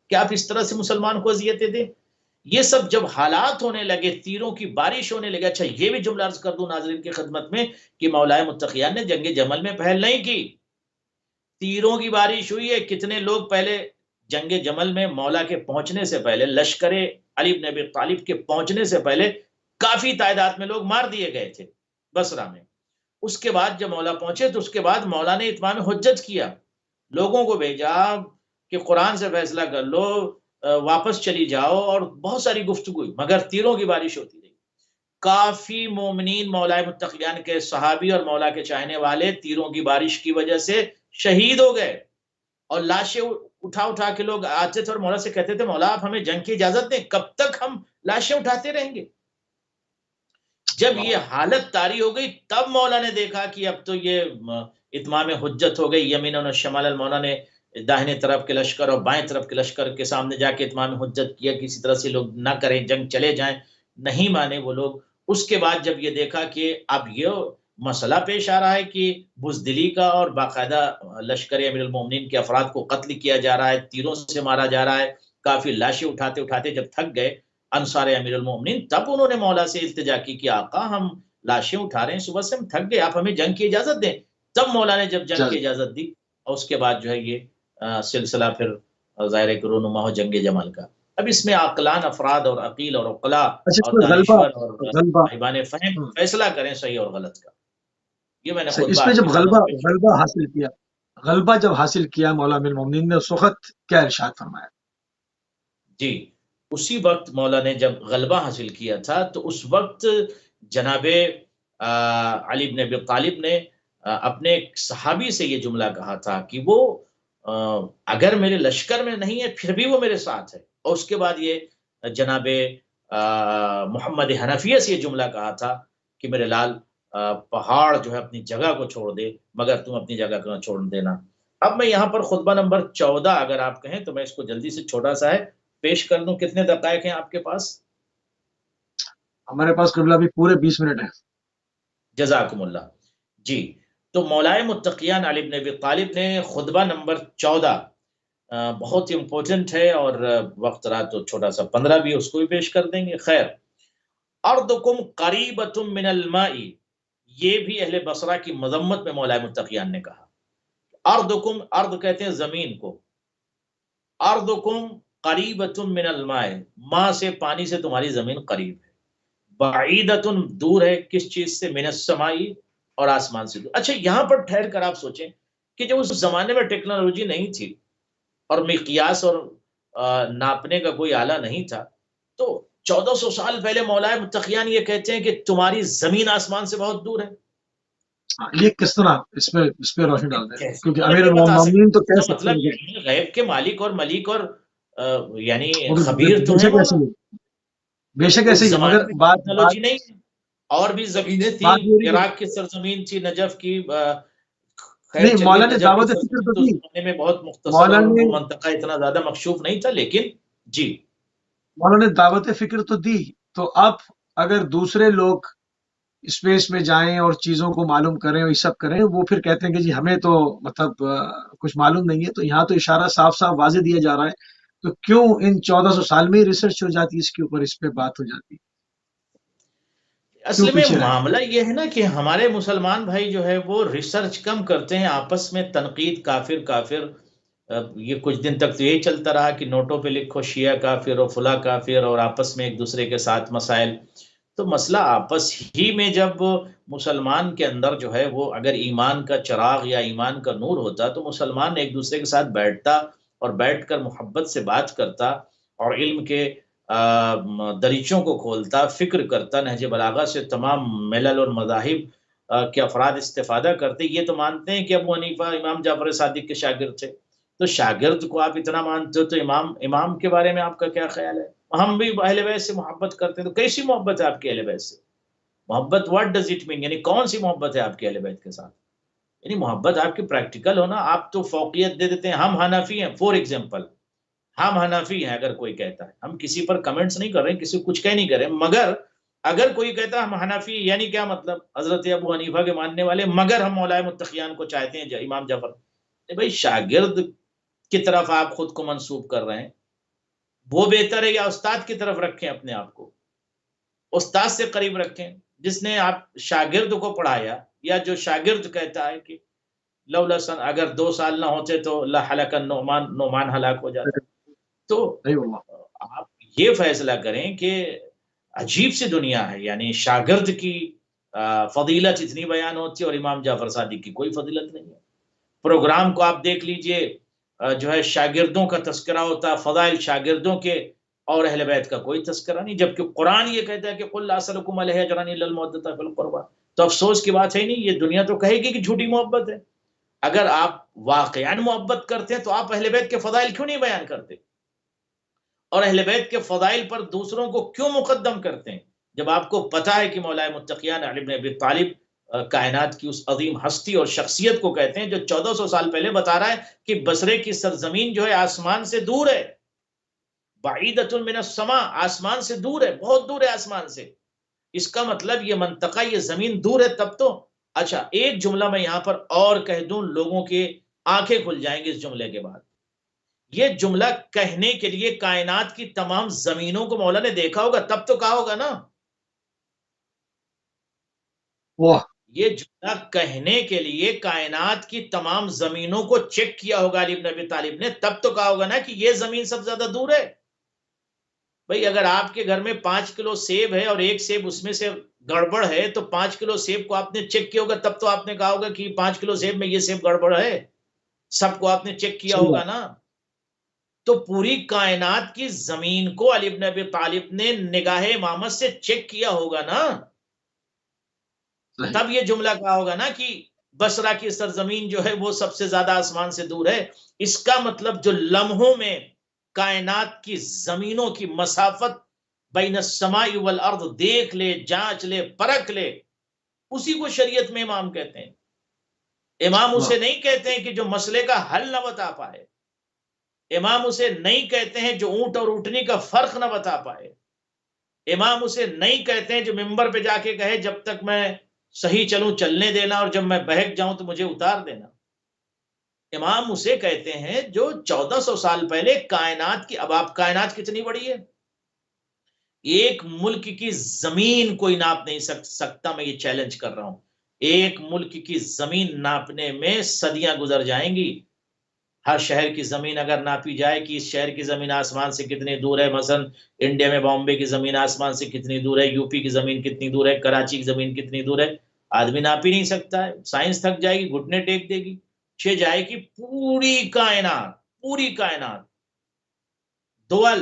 کہ آپ اس طرح سے مسلمان کو اذیتیں دیں؟ یہ سب جب حالات ہونے لگے، تیروں کی بارش ہونے لگے۔ اچھا، یہ بھی جملہ عرض کر دوں ناظرین کی خدمت میں کہ مولائے متقیان نے جنگ جمل میں پہل نہیں کی، تیروں کی بارش ہوئی ہے۔ کتنے لوگ پہلے جنگ جمل میں مولا کے پہنچنے سے پہلے، لشکر علی بن ابی طالب کے پہنچنے سے پہلے کافی تعداد میں لوگ مار دیے گئے تھے بصرہ میں۔ اس کے بعد جب مولا پہنچے تو اس کے بعد مولا نے اتمام حجت کیا، لوگوں کو بھیجا کہ قرآن سے فیصلہ کر لو، واپس چلی جاؤ، اور بہت ساری گفتگو، مگر تیروں کی بارش ہوتی رہی۔ کافی مومنین مولائے متقیان کے صحابی اور مولا کے چاہنے والے تیروں کی بارش کی وجہ سے شہید ہو گئے، اور لاشیں اٹھا اٹھا کے لوگ آتے تھے اور مولا سے کہتے تھے مولا آپ ہمیں جنگ کی اجازت دیں، کب تک ہم لاشیں اٹھاتے رہیں گے؟ جب یہ حالت طاری ہو گئی تب مولا نے دیکھا کہ اب تو یہ اتمام حجت ہو گئی۔ یمیناً و شمالاً مولا نے داہنے طرف کے لشکر اور بائیں طرف کے لشکر کے سامنے جا کے اتمام حجت کیا، کسی طرح سے لوگ نہ کریں، جنگ چلے جائیں، نہیں مانے وہ لوگ۔ اس کے بعد جب یہ دیکھا کہ اب یہ مسئلہ پیش آ رہا ہے کہ بزدلی کا، اور باقاعدہ لشکر امیر المومنین کے افراد کو قتل کیا جا رہا ہے، تیروں سے مارا جا رہا ہے، کافی لاشیں اٹھاتے اٹھاتے جب تھک گئے انصار امیر المومنین، تب انہوں نے مولا سے التجا کی کہ آقا ہم لاشیں اٹھا رہے ہیں، صبح سے ہم تھک گئے، آپ ہمیں جنگ کی اجازت دیں۔ تب مولا نے جب جنگ کی اجازت دی، اور اس کے بعد جو ہے یہ سلسلہ پھر ظاہر رونما ہو جنگ جمل کا۔ اب اس میں عاقلان افراد اور عقیل اور عقلاء اور دانشور اور صاحبان فہم فیصلہ کریں صحیح اور غلط کا۔ یہ میں نے خود اس میں جب غلبہ حاصل کیا مولا امیر المومنین نے، اس وقت کیا ارشاد فرمایا؟ جی، اسی وقت مولا نے جب غلبہ حاصل کیا تھا تو اس وقت جناب علی بن ابی طالب نے اپنے ایک صحابی سے یہ جملہ کہا تھا کہ وہ اگر میرے لشکر میں نہیں ہے پھر بھی وہ میرے ساتھ ہے، اور اس کے بعد یہ جناب محمد حنفیہ سے یہ جملہ کہا تھا کہ میرے لال پہاڑ جو ہے اپنی جگہ کو چھوڑ دے مگر تم اپنی جگہ کو نہ چھوڑ دینا۔ اب میں یہاں پر خطبہ نمبر 14 اگر آپ کہیں تو میں اس کو جلدی سے، چھوٹا سا ہے، پیش کر دوں۔ کتنے دقائق ہیں آپ کے پاس؟ ہمارے پاس قبلہ بھی پورے 20 منٹ ہیں۔ جزاکم اللہ۔ جی، تو مولائے متقیان علی بن ابی طالب نے خطبہ نمبر 14 بہت ہی امپورٹنٹ ہے، اور وقت رہا تو چھوٹا سا 15 بھی اس کو بھی پیش کر دیں گے۔ خیر، ارضکم قریبۃ من الماء، یہ بھی اہل بصرہ کی مذمت میں مولائے متقیان نے کہا۔ ارضکم، ارض کہتے ہیں زمین کو، ارضکم قریبۃ من الماء، ماں سے، پانی سے تمہاری زمین قریب ہے، بعیدۃ دور ہے کس چیز سے؟ من السماء، اور آسمان سے دور. اچھا یہاں پر ٹھہر کر آپ سوچیں کہ جب اس زمانے میں ٹیکنالوجی نہیں تھی اور مقیاس اور ناپنے کا کوئی آلہ نہیں تھا، تو 1400 سال پہلے مولائے متقیان یہ کہتے ہیں کہ تمہاری زمین آسمان سے بہت دور ہے. یہ کس طرح اس پہ روشنی ڈال دیں، کیسے کیونکہ مطلب امیر یہ بتا المومنین تو سکتے، اس کہہ کا سکتے مطلب ہیں یعنی غیب کے مالک اور ملک اور یعنی وہ تو خبیر تو بے ہیں شک ایسے مولا. ہی بے شک اس ایسے ہی ہے، زمانے مگر میں بات ٹیکنالوجی نہیں ہے، اور بھی زمینیں تھیں. بات یہ رہی عراق کی سرزمین تھی، نجف کی. خیر نہیں، چلیے، مولا نے نجف کی دعوت فکر سرزمین تو تو اس دی. زمانے میں بہت مختصر مولا اور نے وہ منطقہ اتنا زیادہ مکشوف نہیں تھا، لیکن جی مولا نے دعوت فکر تو دی. تو اب اگر دوسرے لوگ اسپیس میں جائیں اور چیزوں کو معلوم کریں اور یہ سب کریں، وہ پھر کہتے ہیں کہ جی ہمیں تو مطلب کچھ معلوم نہیں ہے. تو یہاں تو اشارہ صاف صاف واضح دیا جا رہا ہے. تو کیوں ان 1400 سال میں ہی ریسرچ ہو جاتی ہے اس کے اوپر، اس پہ بات ہو جاتی ہے، کیوں اصل میں پیچھے رہنا؟ معاملہ یہ ہے نا کہ ہمارے مسلمان بھائی جو ہے وہ ریسرچ کم کرتے ہیں، آپس میں تنقید، کافر کافر. یہ کچھ دن تک تو یہی چلتا رہا کہ نوٹوں پہ لکھو شیعہ کافر اور فلاں کافر، اور آپس میں ایک دوسرے کے ساتھ مسائل. تو مسئلہ آپس ہی میں جب مسلمان کے اندر جو ہے وہ اگر ایمان کا چراغ یا ایمان کا نور ہوتا تو مسلمان ایک دوسرے کے ساتھ بیٹھتا اور بیٹھ کر محبت سے بات کرتا اور علم کے دریچوں کو کھولتا، فکر کرتا. نہج بلاغہ سے تمام ملل اور مذاہب کے افراد استفادہ کرتے. یہ تو مانتے ہیں کہ ابو حنیفہ امام جعفر صادق کے شاگرد تھے، تو شاگرد کو آپ اتنا مانتے ہو تو امام کے بارے میں آپ کا کیا خیال ہے؟ ہم بھی اہل بیت سے محبت کرتے ہیں. تو کیسی محبت ہے آپ کے اہل بیت سے؟ محبت واٹ ڈز اٹ مین، یعنی کون سی محبت ہے آپ کے اہل بیت کے ساتھ؟ یعنی محبت آپ کی پریکٹیکل ہونا. آپ تو فوقیت دے دیتے ہیں. ہم حنفی ہیں فور ایگزامپل، ہم حنفی ہیں، اگر کوئی کہتا ہے، ہم کسی پر کمنٹس نہیں کر رہے ہیں، کسی کو کچھ کہہ نہیں کر رہے، مگر اگر کوئی کہتا ہے ہم حنفی، یعنی کیا مطلب؟ حضرت ابو حنیفہ کے ماننے والے، مگر ہم مولائے متقیان کو چاہتے ہیں، امام جعفر. بھائی شاگرد کی طرف آپ خود کو منسوب کر رہے ہیں، وہ بہتر ہے یا استاد کی طرف رکھیں اپنے آپ کو؟ استاد سے قریب رکھیں جس نے آپ شاگرد کو پڑھایا، یا جو شاگرد کہتا ہے کہ لولا سن، اگر 2 سال نہ ہوتے تو لہلک نعمان ہلاک ہو جاتا. تو نہیں واللہ. آپ یہ فیصلہ کریں کہ عجیب سی دنیا ہے، یعنی شاگرد کی فضیلت اتنی بیان ہوتی ہے اور امام جعفر صادق کی کوئی فضیلت نہیں ہے. پروگرام کو آپ دیکھ لیجئے، جو ہے شاگردوں کا تذکرہ ہوتا، فضائل شاگردوں کے، اور اہل بیت کا کوئی تذکرہ نہیں. جبکہ قرآن یہ کہتا ہے کہ قل لا اسألکم علیہ اجرا الا المودۃ فی القربى. تو افسوس کی بات ہے نہیں، یہ دنیا تو کہے گی کہ جھوٹی محبت ہے. اگر آپ واقعا محبت کرتے ہیں تو آپ اہل بیت کے فضائل کیوں نہیں بیان کرتے، اور اہل بیت کے فضائل پر دوسروں کو کیوں مقدم کرتے ہیں، جب آپ کو پتا ہے کہ مولائے متقیان علی بن ابی طالب کائنات کی اس عظیم ہستی اور شخصیت کو کہتے ہیں جو 1400 سال پہلے بتا رہا ہے کہ بصرے کی سرزمین جو ہے آسمان سے دور ہے. بعیدۃ من السماء، آسمان سے دور ہے، بہت دور ہے آسمان سے. اس کا مطلب یہ منطقہ، یہ زمین دور ہے تب تو. اچھا ایک جملہ میں یہاں پر اور کہہ دوں، لوگوں کے آنکھیں کھل جائیں گے اس جملے کے بعد. یہ جملہ کہنے کے لیے کائنات کی تمام زمینوں کو مولا نے دیکھا ہوگا تب تو کہا ہوگا نا. واہ، یہ جملہ کہنے کے لیے کائنات کی تمام زمینوں کو چیک کیا ہوگا علی بن ابی طالب نے، تب تو کہا ہوگا نا کہ یہ زمین سب سے زیادہ دور ہے. بھئی اگر آپ کے گھر میں 5 کلو سیب ہے اور ایک سیب اس میں سے گڑبڑ ہے، تو 5 کلو سیب کو آپ نے چیک کیا ہوگا تب تو آپ نے کہا ہوگا کہ 5 کلو سیب میں یہ سیب گڑبڑ ہے. سب کو آپ نے چیک کیا صحیح ہوگا بات. نا. تو پوری کائنات کی زمین کو علی بن ابی طالب نے نگاہ امامت سے چیک کیا ہوگا نا، صحیح. تب یہ جملہ کہا ہوگا نا کہ بصرہ کی سرزمین جو ہے وہ سب سے زیادہ آسمان سے دور ہے. اس کا مطلب جو لمحوں میں کائنات کی زمینوں کی مسافت بین السماء والارض دیکھ لے، جانچ لے، پرکھ لے، اسی کو شریعت میں امام کہتے ہیں. امام واہ، اسے نہیں کہتے ہیں کہ جو مسئلے کا حل نہ بتا پائے. امام اسے نہیں کہتے ہیں جو اونٹ اور اونٹنی کا فرق نہ بتا پائے. امام اسے نہیں کہتے ہیں جو ممبر پہ جا کے کہے جب تک میں صحیح چلوں چلنے دینا اور جب میں بہک جاؤں تو مجھے اتار دینا. امام اسے کہتے ہیں جو 1400 سال پہلے کائنات کی، اب آپ کائنات کتنی بڑی ہے، ایک ملک کی زمین کوئی ناپ نہیں سکتا. میں یہ چیلنج کر رہا ہوں، ایک ملک کی زمین ناپنے میں صدیاں گزر جائیں گی. ہر شہر کی زمین اگر ناپی جائے کہ اس شہر کی زمین آسمان سے کتنی دور ہے، مثلا انڈیا میں بامبے کی زمین آسمان سے کتنی دور ہے، یو پی کی زمین کتنی دور ہے، کراچی کی زمین کتنی دور ہے، آدمی ناپ ہی نہیں سکتا ہے. سائنس تھک جائے گی, گھٹنے ٹیک دے گی. جائے گی پوری کائنات دول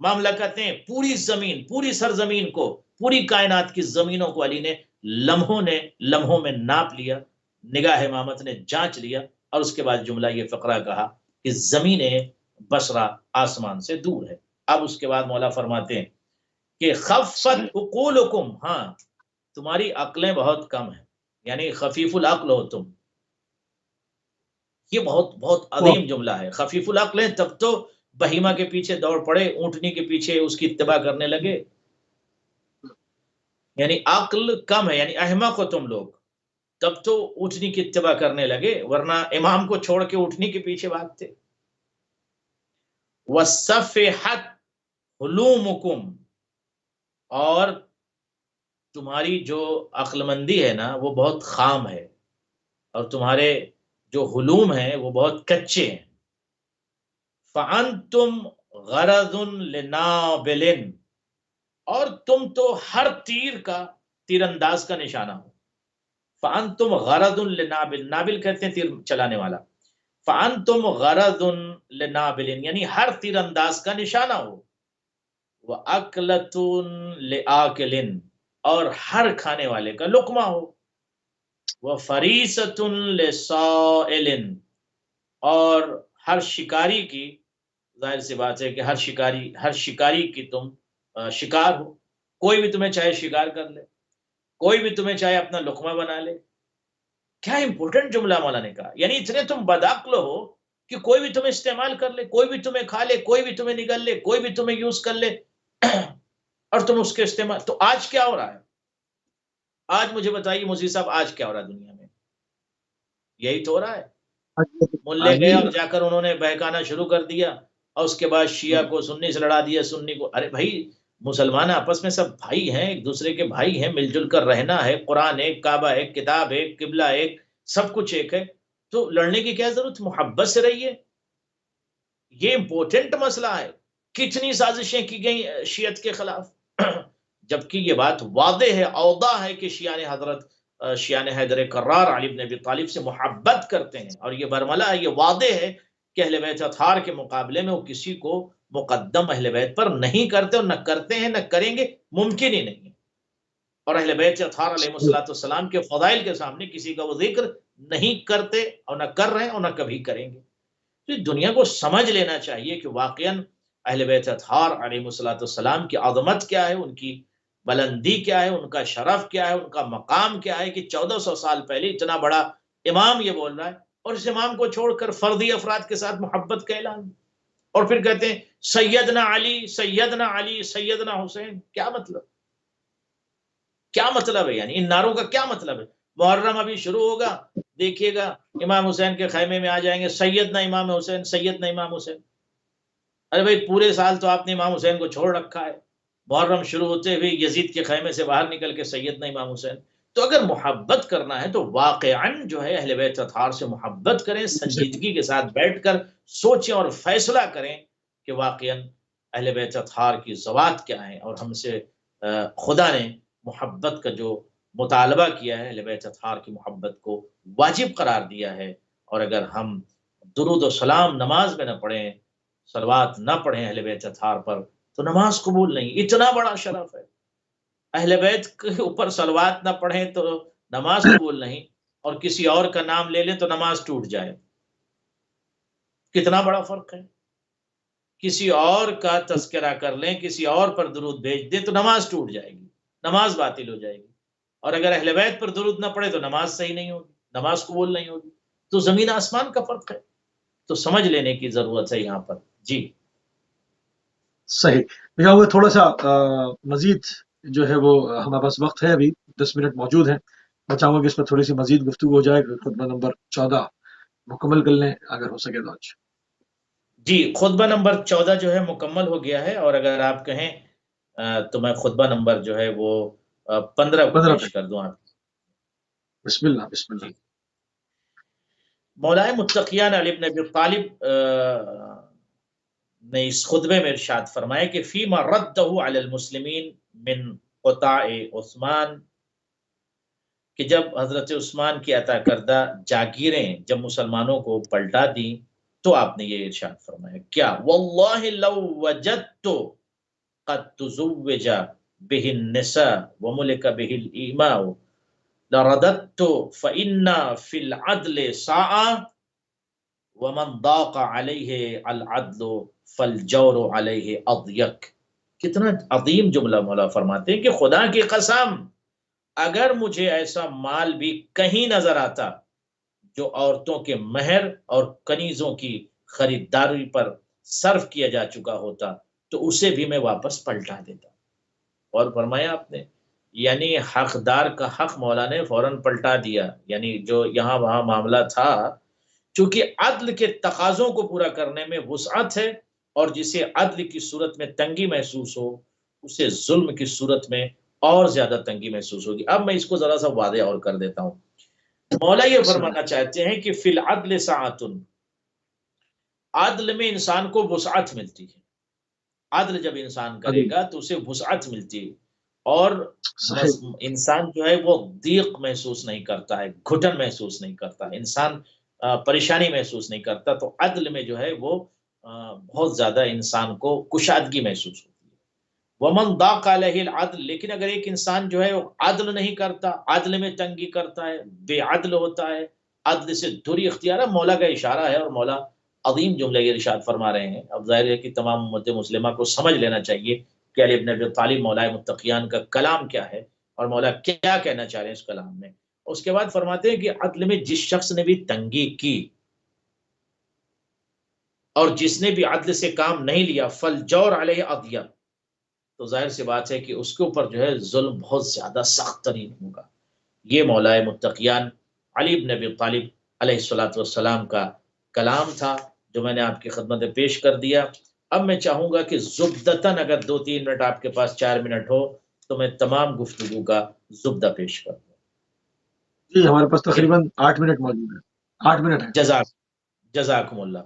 مملکتیں, پوری زمین, پوری سرزمین کو, پوری کائنات کی زمینوں کو علی نے لمحوں میں ناپ لیا, نگاہ امامت نے جانچ لیا, اور اس کے بعد جملہ یہ فقرہ کہا کہ زمین بصرہ آسمان سے دور ہے. اب اس کے بعد مولا فرماتے ہیں کہ خفت عقولکم, ہاں تمہاری عقلیں بہت کم ہیں, یعنی خفیف العقل ہو تم. یہ بہت بہت عظیم جملہ ہے. خفیف العقل ہے تب تو بہیمہ کے پیچھے دوڑ پڑے, اونٹنی کے پیچھے اس کی اتباع کرنے لگے. یعنی عقل کم ہے, یعنی احمق ہو تم لوگ, تب تو اونٹنی کی اتباع کرنے لگے, ورنہ امام کو چھوڑ کے اونٹنی کے پیچھے بھاگتے. وَصَفِحَتْ حُلُومُكُمْ, اور تمہاری جو عقل مندی ہے نا وہ بہت خام ہے, اور تمہارے جو حلوم ہیں وہ بہت کچے ہیں. فَأَنْتُمْ غَرَضٌ لِنَابِلٍ, اور تم تو ہر تیر انداز کا نشانہ ہو. فَأَنْتُمْ غَرَضٌ لِنَابِلٍ, نابل کہتے ہیں تیر چلانے والا. فَأَنْتُمْ غَرَضٌ لِنَابِلٍ, یعنی ہر تیر انداز کا نشانہ ہو. وَأَكْلَةٌ لِآكِلٍ, اور ہر کھانے والے کا لقمہ ہو. وَفَرِيسَةٌ لِصَائِلٍ, اور ہر شکاری کی, ظاہر سی بات ہے کہ ہر شکاری کی تم شکار ہو. کوئی بھی تمہیں چاہے شکار کر لے, کوئی بھی تمہیں چاہے اپنا لقمہ بنا لے. کیا امپورٹنٹ جملہ مولا نے کہا, یعنی اتنے تم بدعقل ہو کہ کوئی بھی تمہیں استعمال کر لے, کوئی بھی تمہیں کھا لے, کوئی بھی تمہیں نگل لے, کوئی بھی تمہیں یوز کر لے, اور تم اس کے استعمال. تو آج کیا ہو رہا ہے؟ آج مجھے بتائیے مزید صاحب, آج کیا ہو رہا ہے دنیا میں؟ یہی تو ہو رہا ہے. ملے گئے اور جا کر انہوں نے بہکانا شروع کر دیا, اور اس کے بعد شیعہ کو سنی سے لڑا دیا, سنی کو. ارے بھائی مسلمان آپس میں سب بھائی ہیں, ایک دوسرے کے بھائی ہیں, مل جل کر رہنا ہے. قرآن ایک, کعبہ ایک, کتاب ایک, قبلہ ایک, سب کچھ ایک ہے. تو لڑنے کی کیا ضرورت؟ محبت سے رہیے. یہ امپورٹنٹ مسئلہ ہے. کتنی سازشیں کی گئی شیعت کے خلاف, جبکہ یہ بات واضح ہے, اوضح ہے کہ شیعان حیدر کرار علی بن ابی طالب سے محبت کرتے ہیں, اور یہ برملا ہے, یہ واضح ہے کہ اہل بیت اطہار کے مقابلے میں وہ کسی کو مقدم اہل بیت پر نہیں کرتے, اور نہ کرتے ہیں, نہ کریں گے, ممکن ہی نہیں ہے. اور اہل بیت اطہار علیہ السلام کے فضائل کے سامنے کسی کا وہ ذکر نہیں کرتے, اور نہ کر رہے ہیں, اور نہ کبھی کریں گے. تو دنیا کو سمجھ لینا چاہیے کہ واقعاً اہل بیت اطہار علیہ السلام کی عظمت کیا ہے, ان کی بلندی کیا ہے, ان کا شرف کیا ہے, ان کا مقام کیا ہے, کہ 1400 سال پہلے اتنا بڑا امام یہ بول رہا ہے, اور اس امام کو چھوڑ کر فردی افراد کے ساتھ محبت کا اعلان, اور پھر کہتے ہیں سیدنا علی, سیدنا علی, سیدنا حسین. کیا مطلب؟ کیا مطلب ہے؟ یعنی ان نعروں کا کیا مطلب ہے؟ محرم ابھی شروع ہوگا, دیکھیے گا امام حسین کے خیمے میں آ جائیں گے, سیدنا امام حسین, سیدنا امام حسین. ارے بھائی پورے سال تو آپ نے امام حسین کو چھوڑ رکھا ہے, محرم شروع ہوتے ہوئے یزید کے خیمے سے باہر نکل کے سیدنا امام حسین. تو اگر محبت کرنا ہے تو واقعاً جو ہے اہل بیت اطہار سے محبت کریں, سنجیدگی کے ساتھ بیٹھ کر سوچیں اور فیصلہ کریں کہ واقعاً اہل بیت اطہار کی ذوات کیا ہیں, اور ہم سے خدا نے محبت کا جو مطالبہ کیا ہے, اہل بیت اطہار کی محبت کو واجب قرار دیا ہے. اور اگر ہم درود و سلام نماز میں نہ پڑھیں, صلوات نہ پڑھیں اہل بیت اطہار پر, تو نماز قبول نہیں. اتنا بڑا شرف ہے. اہل بیت کے اوپر صلوات نہ پڑھیں تو نماز قبول نہیں, اور کسی اور کا نام لے لیں تو نماز ٹوٹ جائے. کتنا بڑا فرق ہے. کسی اور کا تذکرہ کر لیں, کسی اور پر درود بھیج دیں تو نماز ٹوٹ جائے گی, نماز باطل ہو جائے گی. اور اگر اہل بیت پر درود نہ پڑے تو نماز صحیح نہیں ہوگی, نماز قبول نہیں ہوگی. تو زمین آسمان کا فرق ہے. تو سمجھ لینے کی ضرورت ہے یہاں پر. جی صحیح. وہ تھوڑا سا مزید جو ہے وہ ہمارے پاس وقت ہے, ابھی 10 منٹ موجود ہیں. میں چاہوں گا کہ اس پر تھوڑی سی مزید گفتگو ہو جائے. خطبہ نمبر 14 مکمل کر لیں اگر ہو سکے تو آج. جی, خطبہ نمبر 14 جو ہے مکمل ہو گیا ہے, اور اگر آپ کہیں تو میں خطبہ نمبر جو ہے وہ 15 کو پیش کر دوں آپ. بسم اللہ, بسم اللہ. جی, مولائے متقیان علی بن ابی طالب نے اس خطبے میں ارشاد فرمایا کہ فیما ردہ علی المسلمین من قطاع عثمان کہ جب حضرت عثمان کی عطا کردہ جاگیریں جب مسلمانوں کو پلٹا دیں تو آپ نے یہ ارشاد فرمایا کیا واللہ لو وجدت قد تزوج به النساء وملك به الإماء لرددت فإن في العدل ساعة ومن ضاق عليه العدل فالجور عليه اضيق. کتنا عظیم جملہ مولا فرماتے ہیں کہ خدا کی قسم اگر مجھے ایسا مال بھی کہیں نظر آتا جو عورتوں کے مہر اور کنیزوں کی خریداری پر صرف کیا جا چکا ہوتا تو اسے بھی میں واپس پلٹا دیتا. اور فرمایا آپ نے یعنی حقدار کا حق مولا نے فوراً پلٹا دیا. یعنی جو یہاں وہاں معاملہ تھا چونکہ عدل کے تقاضوں کو پورا کرنے میں وسعت ہے اور جسے عدل کی صورت میں تنگی محسوس ہو اسے ظلم کی صورت میں اور زیادہ تنگی محسوس ہوگی. اب میں اس کو ذرا سا واضح اور کر دیتا ہوں. مولا یہ فرمانا چاہتے ہیں کہ فی العدل ساعۃ، عدل میں انسان کو وسعت ملتی ہے. عدل جب انسان کرے گا تو اسے وسعت ملتی ہے اور انسان جو ہے وہ ضیق محسوس نہیں کرتا ہے، گھٹن محسوس نہیں کرتا، انسان پریشانی محسوس نہیں کرتا. تو عدل میں جو ہے وہ بہت زیادہ انسان کو کشادگی محسوس ہوتی ہے. ومن ضاق علیہ العدل، لیکن اگر ایک انسان جو ہے وہ عدل نہیں کرتا، عدل میں تنگی کرتا ہے، بے عدل ہوتا ہے، عدل سے دوری اختیار ہے. مولا کا اشارہ ہے اور مولا عظیم جملہ یہ ارشاد فرما رہے ہیں. اب ظاہر ہے کہ تمام امت مسلمہ کو سمجھ لینا چاہیے کہ علی بن ابی طالب مولا متقیان کا کلام کیا ہے اور مولا کیا کہنا چاہ رہے ہیں اس کلام میں. اس کے بعد فرماتے ہیں کہ عدل میں جس شخص نے بھی تنگی کی اور جس نے بھی عدل سے کام نہیں لیا فالجور علیہ اضیق، تو ظاہر سی بات ہے کہ اس کے اوپر جو ہے ظلم بہت زیادہ سخت ترین ہوگا. یہ مولا متقیان علی بن ابی طالب علیہ الصلوۃ والسلام کا کلام تھا جو میں نے آپ کی خدمت میں پیش کر دیا. اب میں چاہوں گا کہ زبدتاً اگر 2-3 منٹ آپ کے پاس 4 منٹ ہو تو میں تمام گفتگو کا زبدہ پیش کر دوں. جی ہمارے پاس تقریباً 8 منٹ موجود ہے. 8 منٹ ہے. جزاکم اللہ.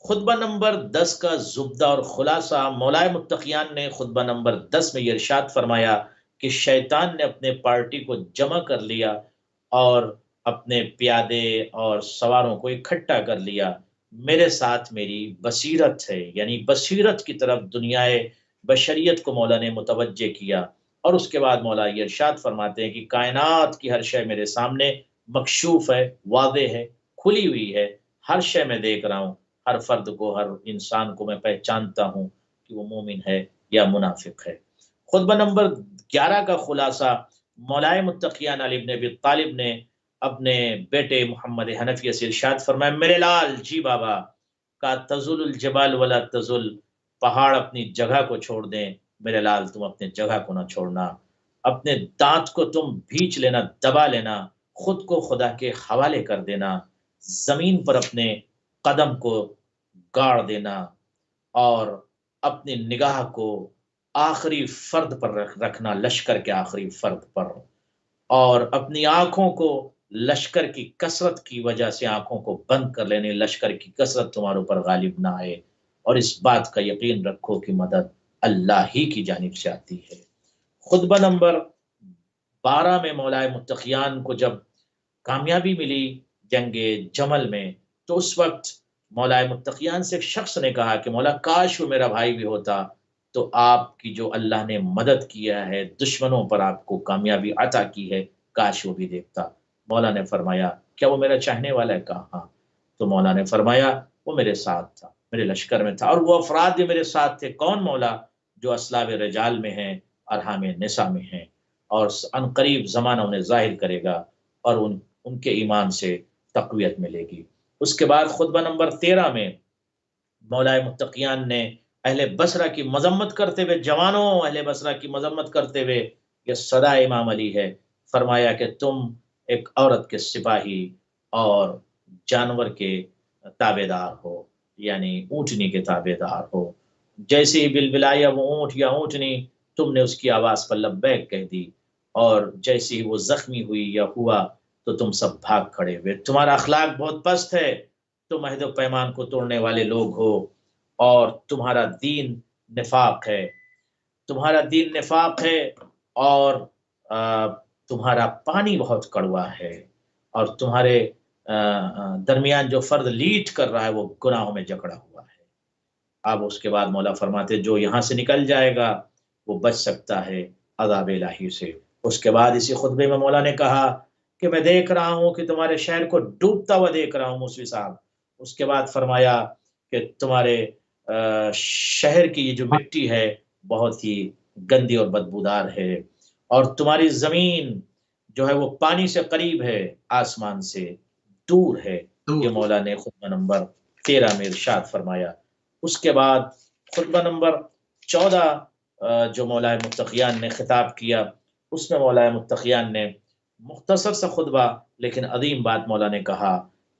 خطبہ نمبر 10 کا زبدہ اور خلاصہ مولا متقیان نے خطبہ نمبر 10 میں یہ ارشاد فرمایا کہ شیطان نے اپنے پارٹی کو جمع کر لیا اور اپنے پیادے اور سواروں کو اکٹھا کر لیا. میرے ساتھ میری بصیرت ہے، یعنی بصیرت کی طرف دنیائے بشریت کو مولا نے متوجہ کیا. اور اس کے بعد مولا یہ ارشاد فرماتے ہیں کہ کائنات کی ہر شے میرے سامنے مکشوف ہے، واضح ہے، کھلی ہوئی ہے. ہر شے میں دیکھ رہا ہوں، ہر فرد کو، ہر انسان کو میں پہچانتا ہوں کہ وہ مومن ہے یا منافق ہے. خطبہ نمبر 11 کا خلاصہ مولا متقیان علی بن ابی طالب نے اپنے بیٹے محمد حنفیہ سے ارشاد فرمایا میرے لال جی بابا کا تزل الجبال ولا تزل، پہاڑ اپنی جگہ کو چھوڑ دیں، میرے لال تم اپنے جگہ کو نہ چھوڑنا. اپنے دانت کو تم بھینچ لینا، دبا لینا، خود کو خدا کے حوالے کر دینا، زمین پر اپنے قدم کو گاڑ دینا اور اپنی نگاہ کو آخری فرد پر رکھنا، لشکر کے آخری فرد پر، اور اپنی آنکھوں کو لشکر کی کثرت کی وجہ سے آنکھوں کو بند کر لینے، لشکر کی کثرت تمہارے اوپر غالب نہ آئے. اور اس بات کا یقین رکھو کہ مدد اللہ ہی کی جانب سے آتی ہے. خطبہ نمبر 12 میں مولا متقیان کو جب کامیابی ملی جنگ جمل میں تو اس وقت مولا متقیان سے ایک شخص نے کہا کہ مولا کاش وہ میرا بھائی بھی ہوتا تو آپ کی جو اللہ نے مدد کیا ہے، دشمنوں پر آپ کو کامیابی عطا کی ہے، کاش وہ بھی دیکھتا. مولا نے فرمایا کیا وہ میرا چاہنے والا ہے؟ کہا ہاں. تو مولا نے فرمایا وہ میرے ساتھ تھا، میرے لشکر میں تھا، اور وہ افراد بھی میرے ساتھ تھے. کون؟ مولا جو اسلاب رجال میں ہیں، ارحام نساء میں ہیں، اور ان قریب زمانہ انہیں ظاہر کرے گا اور ان کے ایمان سے تقویت ملے گی. اس کے بعد خطبہ نمبر 13 میں مولا متقیان نے اہل بصرہ کی مذمت کرتے ہوئے، جوانوں اہل بصرہ کی مذمت کرتے ہوئے، یہ صدا امام علی ہے، فرمایا کہ تم ایک عورت کے سپاہی اور جانور کے تابع دار ہو، یعنی اونٹنی کے تابع دار ہو. جیسے ہی بلبلایا وہ اونٹ یا اونٹنی، تم نے اس کی آواز پر لبیک کہہ دی، اور جیسے ہی وہ زخمی ہوئی یا ہوا تو تم سب بھاگ کھڑے ہوئے. تمہارا اخلاق بہت پست ہے، تم عہد و پیمان کو توڑنے والے لوگ ہو، اور تمہارا دین نفاق ہے، تمہارا دین نفاق ہے، اور تمہارا پانی بہت کڑوا ہے، اور تمہارے درمیان جو فرد لیٹ کر رہا ہے وہ گناہوں میں جکڑا ہوا ہے۔ اب اس کے بعد مولا فرماتے جو یہاں سے نکل جائے گا وہ بچ سکتا ہے عذاب الہی سے۔ اس کے بعد اسی خطبے میں مولا نے کہا کہ میں دیکھ رہا ہوں کہ تمہارے شہر کو ڈوبتا ہوا دیکھ رہا ہوں موسوی صاحب۔ اس کے بعد فرمایا کہ تمہارے شہر کی یہ جو مٹی ہے بہت ہی گندی اور بدبودار ہے، اور تمہاری زمین جو ہے وہ پانی سے قریب ہے، آسمان سے دور ہے۔ یہ مولا نے خطبہ نمبر 13 میں ارشاد فرمایا۔ اس کے بعد خطبہ نمبر 14 جو مولا متقیان نے خطاب کیا، اس میں مولا متقیان نے مختصر سا خطبہ لیکن عظیم بات مولا نے کہا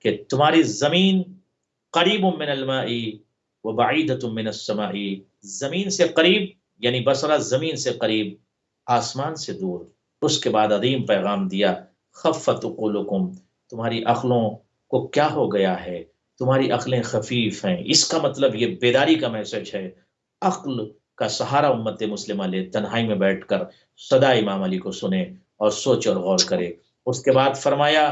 کہ تمہاری زمین قریب من الماء وبعیدۃ من السماء، زمین سے قریب یعنی بصرہ زمین سے قریب، آسمان سے دور۔ اس کے بعد عظیم پیغام دیا، خفت عقولکم، تمہاری عقلوں کو کیا ہو گیا ہے، تمہاری عقلیں خفیف ہیں۔ اس کا مطلب یہ بیداری کا میسج ہے۔ عقل کا سہارا امت مسلمہ لے، تنہائی میں بیٹھ کر صدا امام علی کو سنے اور سوچ اور غور کرے۔ اس کے بعد فرمایا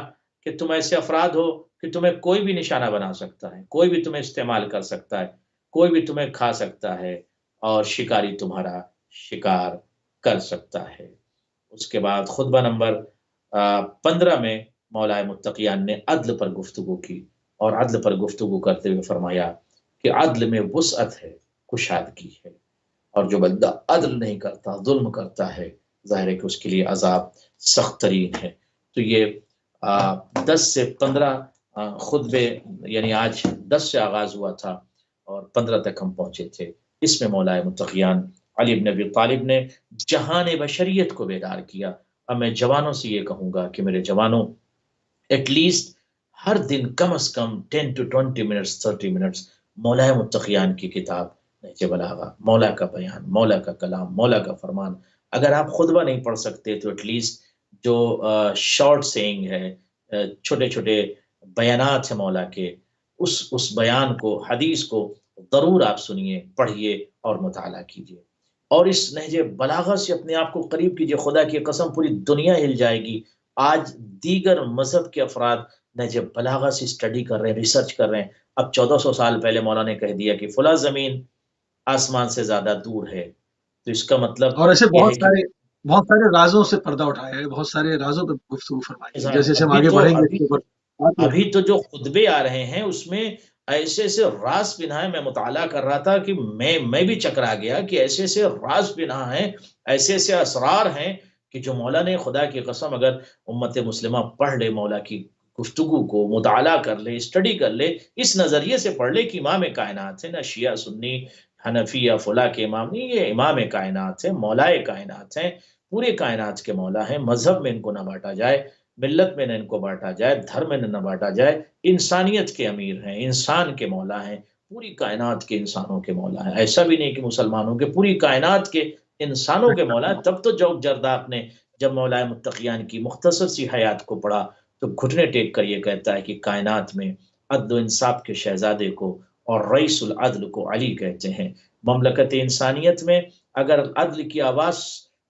کہ تم ایسے افراد ہو کہ تمہیں کوئی بھی نشانہ بنا سکتا ہے، کوئی بھی تمہیں استعمال کر سکتا ہے، کوئی بھی تمہیں کھا سکتا ہے، اور شکاری تمہارا شکار کر سکتا ہے۔ اس کے بعد خطبہ نمبر 15 میں مولا متقیان نے عدل پر گفتگو کی، اور عدل پر گفتگو کرتے ہوئے فرمایا کہ عدل میں وسعت ہے، کشادگی ہے، اور جو بندہ عدل نہیں کرتا، ظلم کرتا ہے، ظاہر ہے کہ اس کے لیے عذاب سخت ترین ہے۔ تو یہ 10 سے 15 خطبے، یعنی آج 10 سے آغاز ہوا تھا اور 15 تک ہم پہنچے تھے۔ اس میں مولا متقیان علی بن ابی طالب نے جہان بشریت کو بیدار کیا۔ اب میں جوانوں سے یہ کہوں گا کہ میرے جوانوں، ایٹ لیسٹ ہر دن کم از کم 10 to 20 منٹس 30 منٹس مولا متقیان کی کتاب نہج بلاغہ، مولا کا بیان، مولا کا کلام، مولا کا فرمان، اگر آپ خطبہ نہیں پڑھ سکتے تو ایٹ لیسٹ جو شارٹ سینگ ہے، چھوٹے چھوٹے بیانات ہیں مولا کے، اس بیان کو، حدیث کو ضرور آپ سنیے، پڑھیے اور مطالعہ کیجیے، اور اس نہج بلاغہ سے اپنے آپ کو قریب کیجیے۔ خدا کی قسم پوری دنیا ہل جائے گی۔ آج دیگر مذہب کے افراد نہج بلاغہ سے اسٹڈی کر رہے ہیں، ریسرچ کر رہے ہیں۔ اب 1400 سال پہلے مولا نے کہہ دیا کہ فلاں زمین آسمان سے زیادہ دور ہے، تو اس کا مطلب اور ایسے یہ ہے کہ بہت سارے رازوں سے پردہ اٹھایا ہے، بہت سارے رازوں پہ گفتگو فرمائی ہے۔ جیسے جیسے ہم آگے بڑھیں گے اس کے اوپر ابھی تو جو خطبے آ رہے ہیں اس میں ایسے ایسے راز پنہا ہے۔ میں مطالعہ کر رہا تھا کہ میں بھی چکرا گیا کہ ایسے ایسے راز پنہا ہیں، ایسے ایسے اسرار ہیں کہ جو مولا نے، خدا کی قسم اگر امت مسلمہ پڑھ لے، مولا کی گفتگو کو مطالعہ کر لے، اسٹڈی کر لے، اس نظریے سے پڑھ لے کہ امام کائنات ہے، نہ شیعہ سنی حنفی یا فلاں کے امام نہیں، یہ امام کائنات ہے، مولا کائنات ہیں، پورے کائنات کے مولا ہیں۔ مذہب میں ان کو نہ بانٹا جائے، ملت میں نہ ان کو بانٹا جائے، دھرم میں نہ بانٹا جائے، انسانیت کے امیر ہیں، انسان کے مولا ہیں، پوری کائنات کے انسانوں کے مولا ہیں۔ ایسا بھی نہیں کہ مسلمانوں کے، پوری کائنات کے انسانوں کے مولا ہیں۔ تب تو جوگ جرداق نے جب مولا متقیان کی مختصر سی حیات کو پڑھا تو گھٹنے ٹیک کر یہ کہتا ہے کہ کائنات میں عدل و انصاف کے شہزادے کو اور رئیس العدل کو علی کہتے ہیں۔ مملکت انسانیت میں اگر عدل کی آواز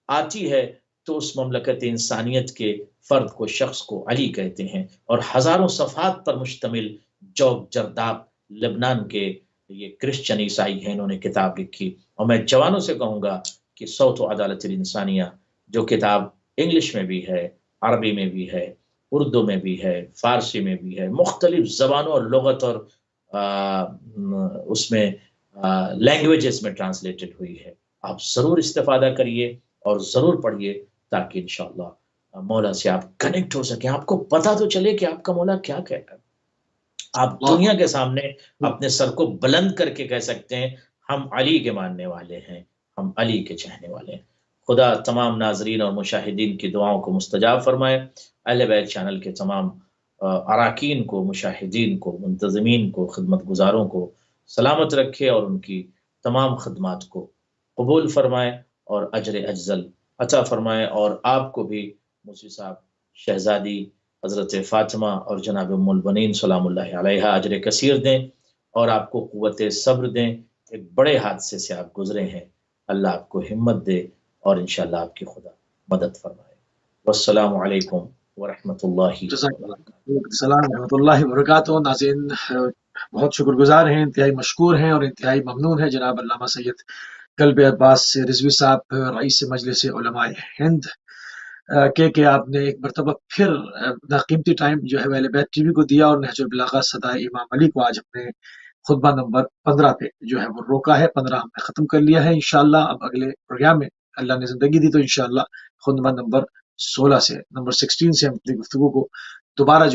آتی ہے تو اس مملکت انسانیت کے فرد کو، شخص کو علی کہتے ہیں۔ اور ہزاروں صفحات پر مشتمل جوگ جرداق لبنان کے یہ کرسچن عیسائی ہیں، انہوں نے کتاب لکھی۔ اور میں جوانوں سے کہوں گا کہ صوت و عدالت الانسانیہ جو کتاب انگلش میں بھی ہے، عربی میں بھی ہے، اردو میں بھی ہے، فارسی میں بھی ہے، مختلف زبانوں اور لغت اور اس میں لینگویجز میں ٹرانسلیٹڈ ہوئی ہے۔ آپ ضرور استفادہ کریے اور ضرور پڑھیے تاکہ انشاءاللہ مولا سے آپ کنیکٹ ہو سکیں، آپ کو پتا تو چلے کہ آپ کا مولا کیا کہتا ہے۔ آپ دنیا کے سامنے اپنے سر کو بلند کر کے کہہ سکتے ہیں ہم علی کے ماننے والے ہیں، ہم علی کے چاہنے والے ہیں۔ خدا تمام ناظرین اور مشاہدین کی دعاؤں کو مستجاب فرمائے۔ اہل بیت چینل کے تمام اراکین کو، مشاہدین کو، منتظمین کو، خدمت گزاروں کو سلامت رکھے اور ان کی تمام خدمات کو قبول فرمائے اور اجر اجزل عطا فرمائے، اور آپ کو بھی موسی صاحب، شہزادی حضرت فاطمہ اور جناب ام البنین سلام اللہ علیہ اجر کثیر دیں، اور آپ کو قوت صبر دیں۔ ایک بڑے حادثے سے آپ گزرے ہیں، اللہ آپ کو ہمت دے اور انشاءاللہ آپ کی خدا مدد فرمائے۔ والسلام علیکم ورحمۃ اللہ جزاک وبرکاتہ۔ اللہ السلام ورحمۃ اللہ وبرکاتہ۔ ناظرین، بہت شکر گزار ہیں، انتہائی مشکور ہیں اور انتہائی ممنون ہے جناب علامہ سید قلب عباس رضوی صاحب، رئیس مجلس علماء ہند، کہ آپ نے ایک مرتبہ پھر اپنا قیمتی ٹائم جو ہے اہل بیت ٹی وی کو دیا اور نہج البلاغہ صدائے امام علی کو آج اپنے خطبہ نمبر 15 پہ جو ہے وہ روکا ہے۔ 15 ہم نے ختم کر لیا ہے انشاءاللہ۔ اب اگلے پروگرام میں اللہ نے زندگی دی تو انشاءاللہ خطبہ نمبر 16 سے، نمبر 16 سے ہم اپنی گفتگو کو دوبارہ